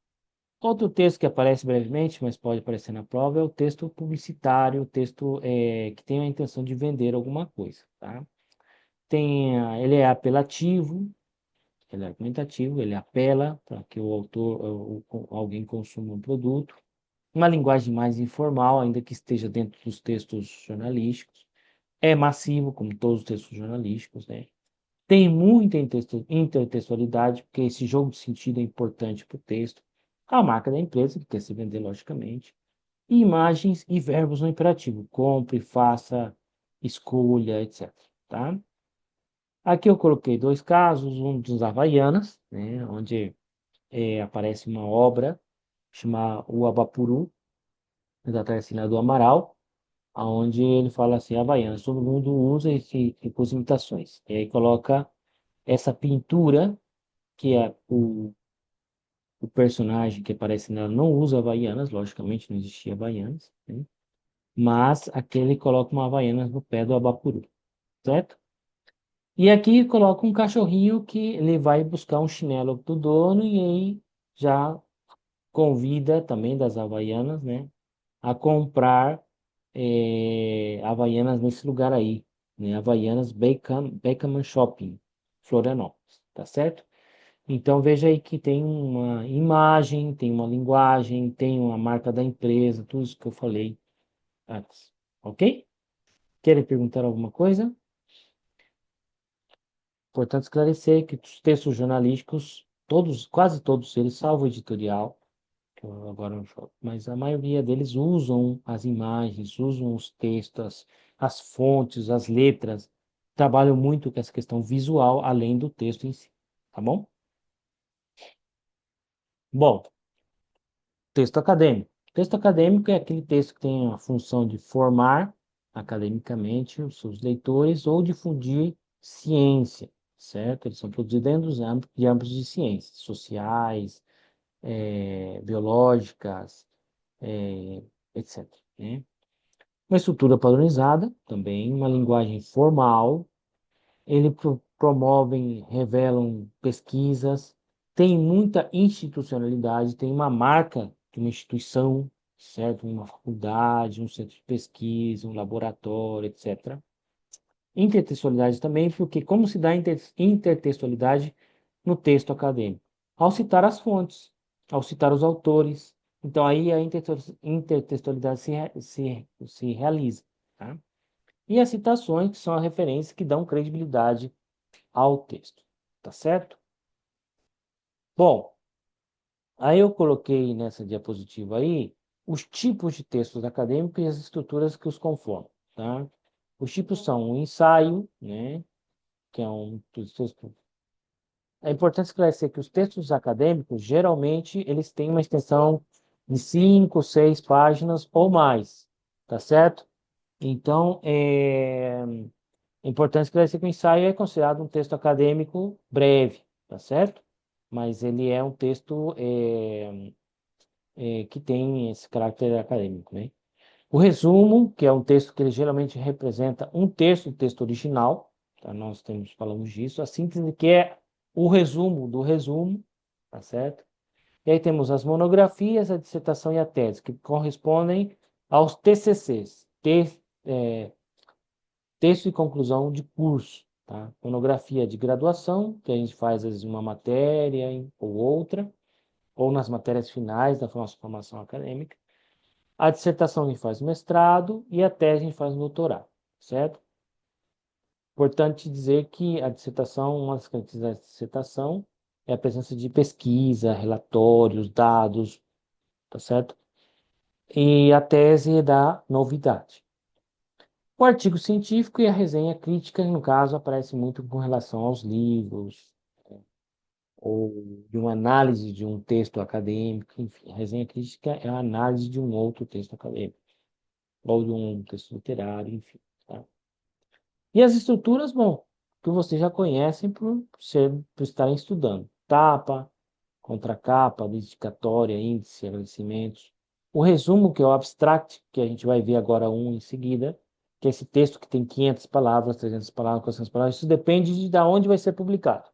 outro texto que aparece brevemente, mas pode aparecer na prova, é o texto publicitário, o texto que tem a intenção de vender alguma coisa, tá? Ele é apelativo, ele é argumentativo, ele apela para que o autor, alguém consuma um produto. Uma linguagem mais informal, ainda que esteja dentro dos textos jornalísticos. É massivo, como todos os textos jornalísticos, né? Tem muita intertextualidade, porque esse jogo de sentido é importante para o texto. A marca da empresa, que quer se vender, logicamente. E imagens e verbos no imperativo. Compre, faça, escolha, etc. Tá? Aqui eu coloquei dois casos, um dos Havaianas, né, onde aparece uma obra chamada O Abapuru, da Tarsila do Amaral, onde ele fala assim, Havaianas, todo mundo usa esse tipo de imitações. E aí coloca essa pintura, que é o personagem que aparece nela não usa Havaianas, logicamente não existia Havaianas, né? Mas aqui ele coloca uma Havaianas no pé do Abapuru, certo? E aqui coloca um cachorrinho que ele vai buscar um chinelo do dono e aí já convida também das Havaianas, né, a comprar Havaianas nesse lugar aí, né, Havaianas Beckman Shopping, Florianópolis, tá certo? Então veja aí que tem uma imagem, tem uma linguagem, tem uma marca da empresa, tudo isso que eu falei antes, ok? Querem perguntar alguma coisa? Importante esclarecer que os textos jornalísticos, todos, quase todos eles, salvo o editorial, que eu agora não falo, mas a maioria deles usam as imagens, usam os textos, as fontes, as letras, trabalham muito com essa questão visual, além do texto em si, tá bom? Bom, texto acadêmico. Texto acadêmico é aquele texto que tem a função de formar academicamente os seus leitores ou difundir ciência, certo? Eles são produzidos dentro de âmbitos de ciências sociais, biológicas, etc., né? Uma estrutura padronizada, também, uma linguagem formal, ele promovem, revelam pesquisas, tem muita institucionalidade, tem uma marca de uma instituição, certo? Uma faculdade, um centro de pesquisa, um laboratório, etc. Intertextualidade também, porque como se dá intertextualidade no texto acadêmico? Ao citar as fontes, ao citar os autores. Então, aí a intertextualidade se realiza, tá? E as citações, que são as referências que dão credibilidade ao texto, tá certo? Bom, aí eu coloquei nessa diapositiva aí os tipos de textos acadêmicos e as estruturas que os conformam, tá? Os tipos são o ensaio, né, que é um dos textos. É importante esclarecer que os textos acadêmicos, geralmente, eles têm uma extensão de 5, 6 páginas ou mais, tá certo? Então, É importante esclarecer que o ensaio é considerado um texto acadêmico breve, tá certo? Mas ele é um texto que tem esse caráter acadêmico, né? O resumo, que é um texto que ele geralmente representa um terço do texto original, tá? Falamos disso. A síntese, que é o resumo do resumo, tá certo? E aí temos as monografias, a dissertação e a tese, que correspondem aos TCCs, texto e conclusão de curso, tá? Monografia de graduação, que a gente faz às vezes uma matéria ou outra, ou nas matérias finais da nossa formação acadêmica. A dissertação a gente faz no mestrado e a tese a gente faz no doutorado, certo? Importante dizer que a dissertação, uma das características da dissertação é a presença de pesquisa, relatórios, dados, tá certo? E a tese é da novidade. O artigo científico e a resenha crítica, no caso, aparece muito com relação aos livros, ou de uma análise de um texto acadêmico, enfim, a resenha crítica é a análise de um outro texto acadêmico, ou de um texto literário, enfim, tá? E as estruturas, bom, que vocês já conhecem por estarem estudando. Tapa, contracapa, dedicatória, índice, agradecimentos. O resumo, que é o abstract, que a gente vai ver agora um em seguida, que é esse texto que tem 500 palavras, 300 palavras, 400 palavras, isso depende de onde vai ser publicado.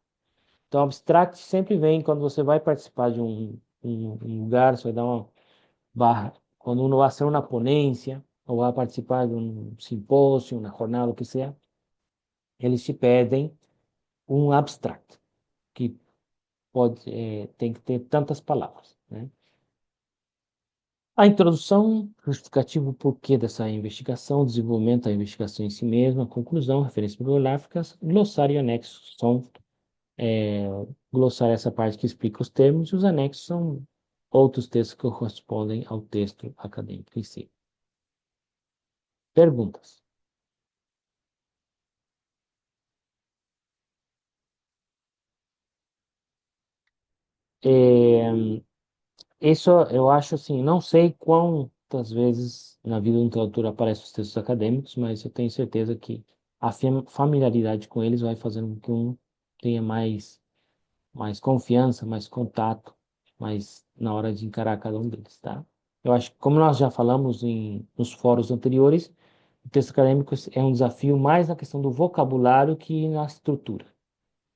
Então, o abstract sempre vem quando você vai participar de um lugar, você vai dar uma barra. Quando uno vai ser uma ponência, ou vai participar de um simpósio, uma jornada, o que seja, eles te pedem um abstract, que tem que ter tantas palavras, né? A introdução, justificativo o porquê dessa investigação, desenvolvimento da investigação em si mesma, conclusão, referências bibliográficas, glossário e anexos são glossário é essa parte que explica os termos, e os anexos são outros textos que correspondem ao texto acadêmico em si. Perguntas? É, Isso eu acho assim, não sei quantas vezes na vida do tradutor aparecem os textos acadêmicos, mas eu tenho certeza que a familiaridade com eles vai fazendo com que um tenha mais confiança, mais contato, mais na hora de encarar cada um deles, tá? Eu acho que, como nós já falamos nos fóruns anteriores, o texto acadêmico é um desafio mais na questão do vocabulário que na estrutura,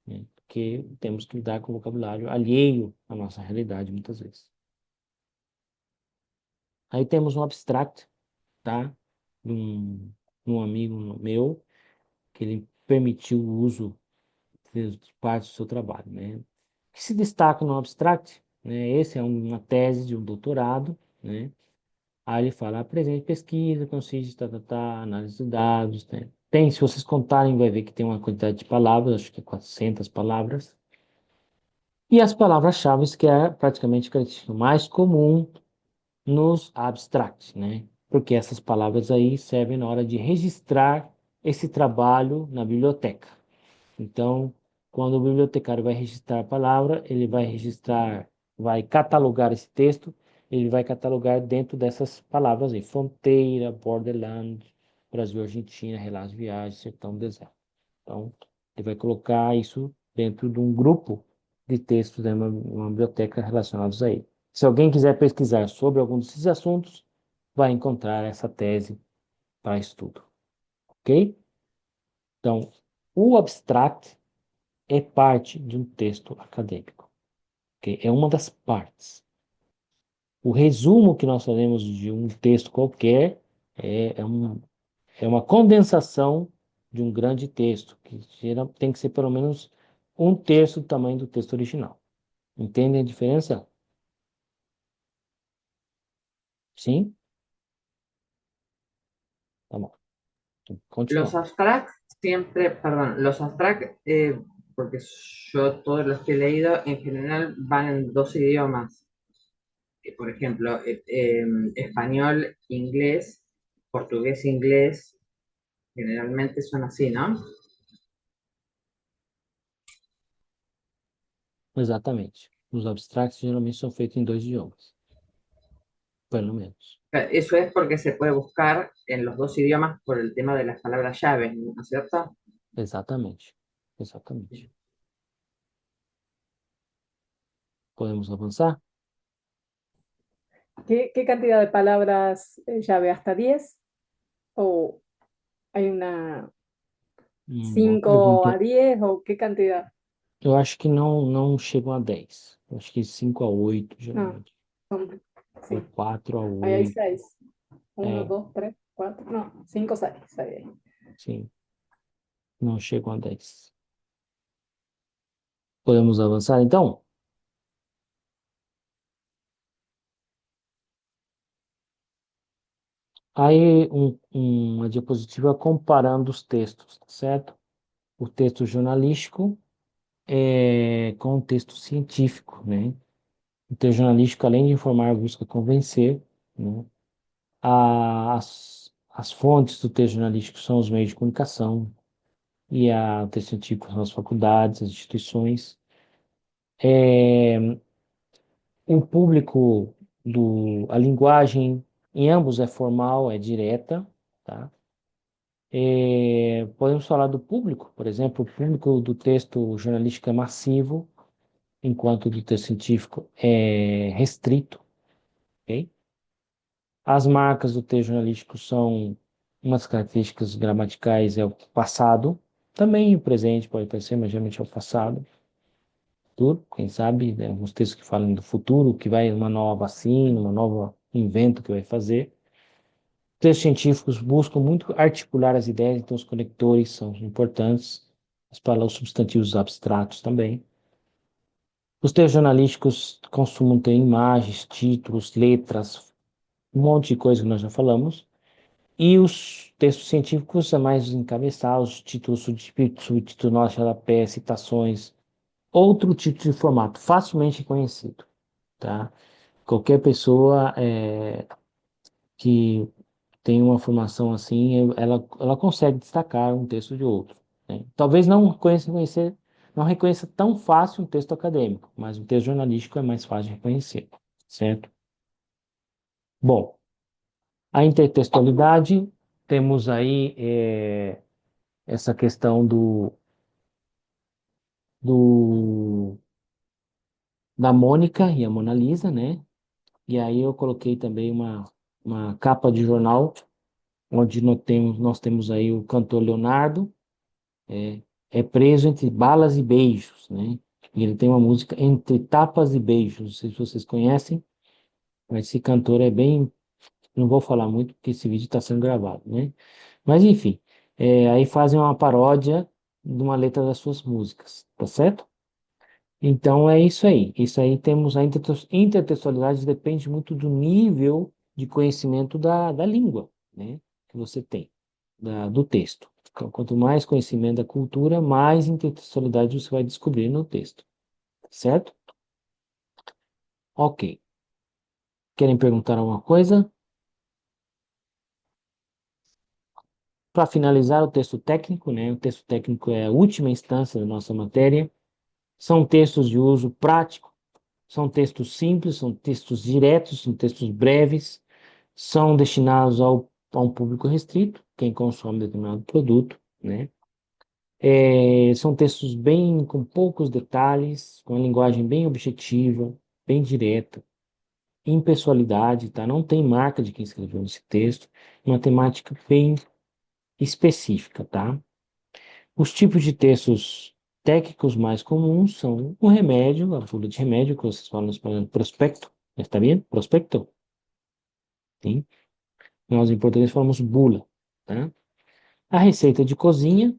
né? Porque temos que lidar com o vocabulário alheio à nossa realidade, muitas vezes. Aí temos um abstract, tá? De um amigo meu, que ele permitiu o uso de parte do seu trabalho, né? O que se destaca no abstract, né? Esse é uma tese de um doutorado, né? Aí ele fala, apresente pesquisa, consiste, análise de dados, né? Tem, se vocês contarem, vai ver que tem uma quantidade de palavras, acho que é 400 palavras. E as palavras-chave, que é praticamente a característica mais comum nos abstracts, né? Porque essas palavras aí servem na hora de registrar esse trabalho na biblioteca. Então, quando o bibliotecário vai registrar a palavra, ele vai registrar, vai catalogar esse texto, ele vai catalogar dentro dessas palavras aí, fronteira, borderland, Brasil, Argentina, relatos de viagem, sertão, deserto. Então, ele vai colocar isso dentro de um grupo de textos, né, uma biblioteca relacionados a ele. Se alguém quiser pesquisar sobre algum desses assuntos, vai encontrar essa tese para estudo, ok? Então, o abstract é parte de um texto acadêmico, ok? É uma das partes. O resumo que nós fazemos de um texto qualquer é uma condensação de um grande texto, que tem que ser pelo menos um terço do tamanho do texto original. Entendem a diferença? Sim? Tá bom. Então, Los continuamos. abstracts siempre, perdón, los abstracts, porque yo todos los que he leído en general van en dos idiomas. Por ejemplo, español, inglés, portugués, inglés, generalmente son así, ¿no? Exatamente. Os abstracts geralmente são feitos em dois idiomas, pelo menos. Eso es porque se puede buscar en los dos idiomas por el tema de las palabras llaves, ¿no es cierto? Exatamente. Exatamente. Podemos avançar? ¿Qué cantidad de palabras llave? ¿Hasta 10? ¿O hay una Boa 5 pergunta. a 10? ¿O qué cantidad? Eu acho que não chegam a 10. Eu acho que 5 a 8 No, geralmente. son- Ou sí, 4 a ahí hay 8. 6. Uno, É, 2, 3, 4, no, 5, 6. sim. Não chegam a 10. Podemos avançar, então? Aí, uma diapositiva comparando os textos, tá certo? O texto jornalístico com o texto científico, né? O texto jornalístico, além de informar, busca convencer, né? As fontes do texto jornalístico são os meios de comunicação e o texto científico são as faculdades, as instituições. O público a linguagem em ambos é formal, é direta, tá? Podemos falar do público, por exemplo, o público do texto jornalístico é massivo, enquanto o do texto científico é restrito, ok? As marcas do texto jornalístico são umas características gramaticais, é o passado, também o presente pode aparecer, mas geralmente é o passado, tudo, quem sabe, né, alguns textos que falam do futuro, que vai uma nova vacina, uma nova invento que vai fazer. Textos científicos buscam muito articular as ideias, então os conectores são importantes, as palavras, os substantivos abstratos também. Os textos jornalísticos costumam ter imagens, títulos, letras, um monte de coisa que nós já falamos. E os textos científicos é mais encabeçados, títulos, subtítulos, nota de rodapé, citações, outro tipo de formato, facilmente reconhecido, tá? Qualquer pessoa que tem uma formação assim, ela consegue destacar um texto de outro, né? Talvez não reconheça tão fácil um texto acadêmico, mas um texto jornalístico é mais fácil de reconhecer, certo? Bom, a intertextualidade, temos aí essa questão do, da Mônica e a Mona Lisa, né? E aí eu coloquei também uma capa de jornal, onde nós temos aí o cantor Leonardo, é, é preso entre balas e beijos, né? E ele tem uma música Entre Tapas e Beijos, não sei se vocês conhecem, mas esse cantor é bem, não vou falar muito porque esse vídeo está sendo gravado, né? Mas enfim, aí fazem uma paródia de uma letra das suas músicas, tá certo? Então é isso aí. Isso aí temos a intertextualidade depende muito do nível de conhecimento da língua, né, que você tem, do texto. Quanto mais conhecimento da cultura, mais intertextualidade você vai descobrir no texto, certo? Ok. Querem perguntar alguma coisa? Para finalizar, o texto técnico, né? O texto técnico é a última instância da nossa matéria. São textos de uso prático, são textos simples, são textos diretos, são textos breves, são destinados a um público restrito, quem consome determinado produto, né? São textos bem com poucos detalhes, com uma linguagem bem objetiva, bem direta, impessoalidade, tá? Não tem marca de quem escreveu esse texto, uma temática bem específica, tá? Os tipos de textos técnicos mais comuns são o remédio, a bula de remédio, que vocês falam no espanhol, prospecto, está bem? Prospecto, sim? Nós em português falamos bula, tá? A receita de cozinha,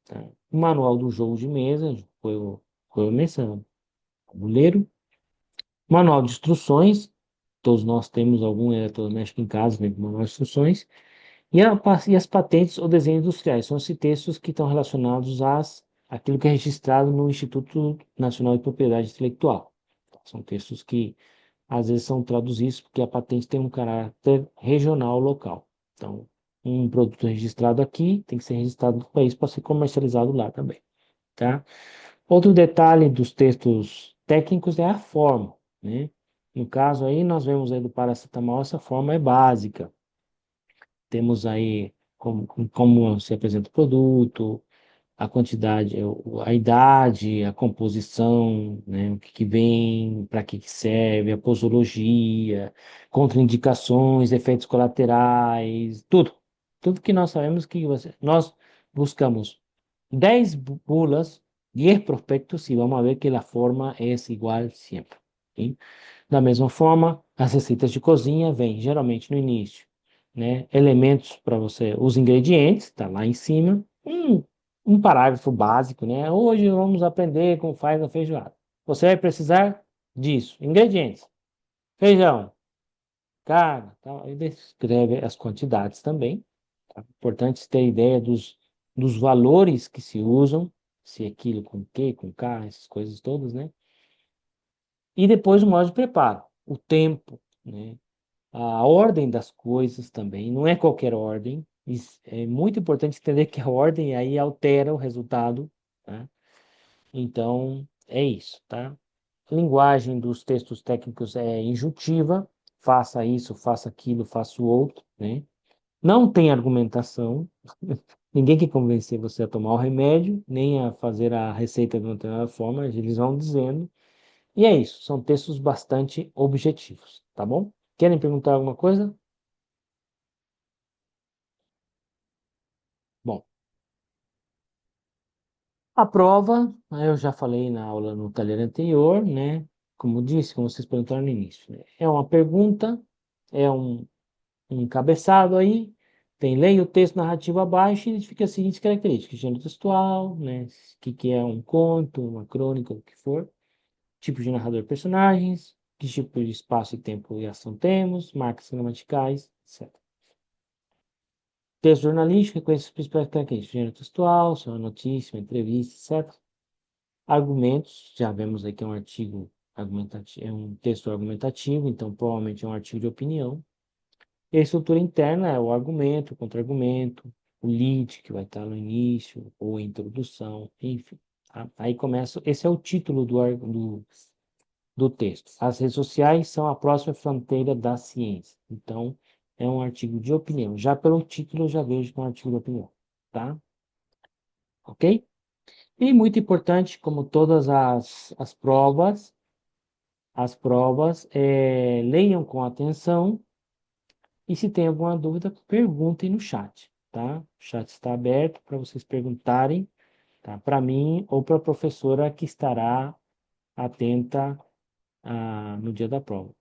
tá? O manual do jogo de mesa, foi o mesa, tabuleiro. Manual de instruções, todos nós temos algum eletrodoméstico em casa, né, com manual de instruções. E as patentes ou desenhos industriais, são esses textos que estão relacionados àquilo que é registrado no Instituto Nacional de Propriedade Intelectual. São textos que às vezes são traduzidos porque a patente tem um caráter regional local. Então, um produto registrado aqui tem que ser registrado no país para ser comercializado lá também, tá? Outro detalhe dos textos técnicos é a forma, né? No caso aí, nós vemos aí do paracetamol, essa forma é básica. Temos aí como se apresenta o produto, a quantidade, a idade, a composição, né? O que que vem, para que que serve, a posologia, contraindicações, efeitos colaterais, tudo. Tudo que nós sabemos que nós buscamos 10 bulas, 10 prospectos y vamos a ver que la forma es igual siempre. ¿Sí? Da mesma forma, as receitas de cozinha vêm geralmente no início, né? Elementos para você, os ingredientes, tá lá em cima, um parágrafo básico, né? Hoje vamos aprender como faz a feijoada. Você vai precisar disso, ingredientes, feijão, carne, tal. Ele descreve as quantidades também. Tá? Importante ter ideia dos valores que se usam, se é quilo com Q, com K, essas coisas todas, né? E depois o modo de preparo, o tempo, né? A ordem das coisas também, não é qualquer ordem. É muito importante entender que a ordem aí altera o resultado, tá? Então, é isso, tá? A linguagem dos textos técnicos é injuntiva, faça isso, faça aquilo, faça o outro, né? Não tem argumentação, ninguém quer convencer você a tomar o remédio, nem a fazer a receita de uma determinada forma, eles vão dizendo. E é isso, são textos bastante objetivos, tá bom? Querem perguntar alguma coisa? Bom, a prova, eu já falei na aula no taller anterior, né? Como disse, como vocês perguntaram no início, né? É uma pergunta, é um encabeçado aí, tem leia o texto narrativo abaixo e identifica as seguintes características: gênero textual, né? O que é um conto, uma crônica, o que for, tipo de narrador personagens, que tipo de espaço e tempo e ação temos, marcas gramaticais, etc. Texto jornalístico, reconhece as principais características: gênero textual, se é uma notícia, uma entrevista, etc. Argumentos, já vemos aqui é um artigo argumentativo, é um texto argumentativo, então provavelmente é um artigo de opinião. E a estrutura interna é o argumento, o contra-argumento, o lead, que vai estar no início, ou a introdução, enfim. Tá? Aí começa, esse é o título do texto. As redes sociais são a próxima fronteira da ciência. Então, é um artigo de opinião. Já pelo título, eu já vejo que é um artigo de opinião. Tá? Ok? E muito importante, como todas as provas, leiam com atenção e se tem alguma dúvida, perguntem no chat, tá? O chat está aberto para vocês perguntarem, tá? Para mim ou para a professora que estará atenta no dia da prova.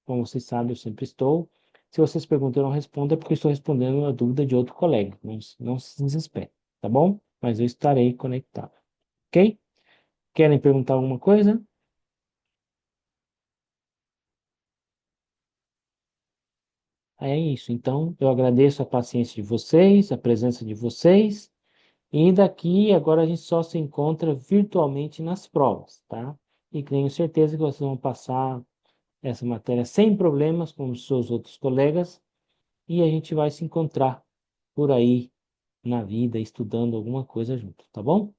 Como vocês sabem, eu sempre estou. Se vocês perguntam e eu não respondo, é porque eu estou respondendo a dúvida de outro colega. Não se desespere, tá bom? Mas eu estarei conectado, ok? Querem perguntar alguma coisa? É isso. Então, eu agradeço a paciência de vocês, a presença de vocês. E daqui, agora a gente só se encontra virtualmente nas provas, tá? E tenho certeza que vocês vão passar essa matéria sem problemas, como os seus outros colegas, e a gente vai se encontrar por aí na vida, estudando alguma coisa junto, tá bom?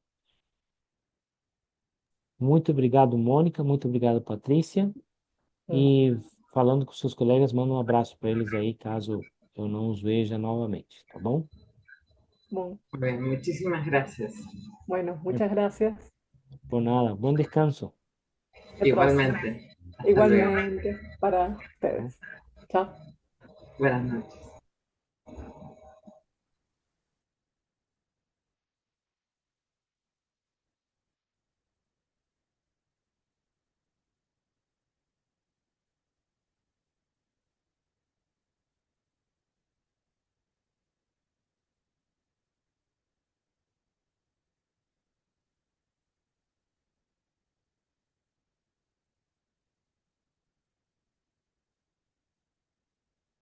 Muito obrigado, Mônica. Muito obrigado, Patrícia. E falando com seus colegas, manda um abraço para eles aí, caso eu não os veja novamente, tá bom? Bueno, Bueno, muchísimas gracias. bueno, muchas gracias. Por nada. Buen descanso. Hasta la próxima. Igualmente. Hasta luego. Igualmente para ¿No? ustedes. Chao. Buenas noches.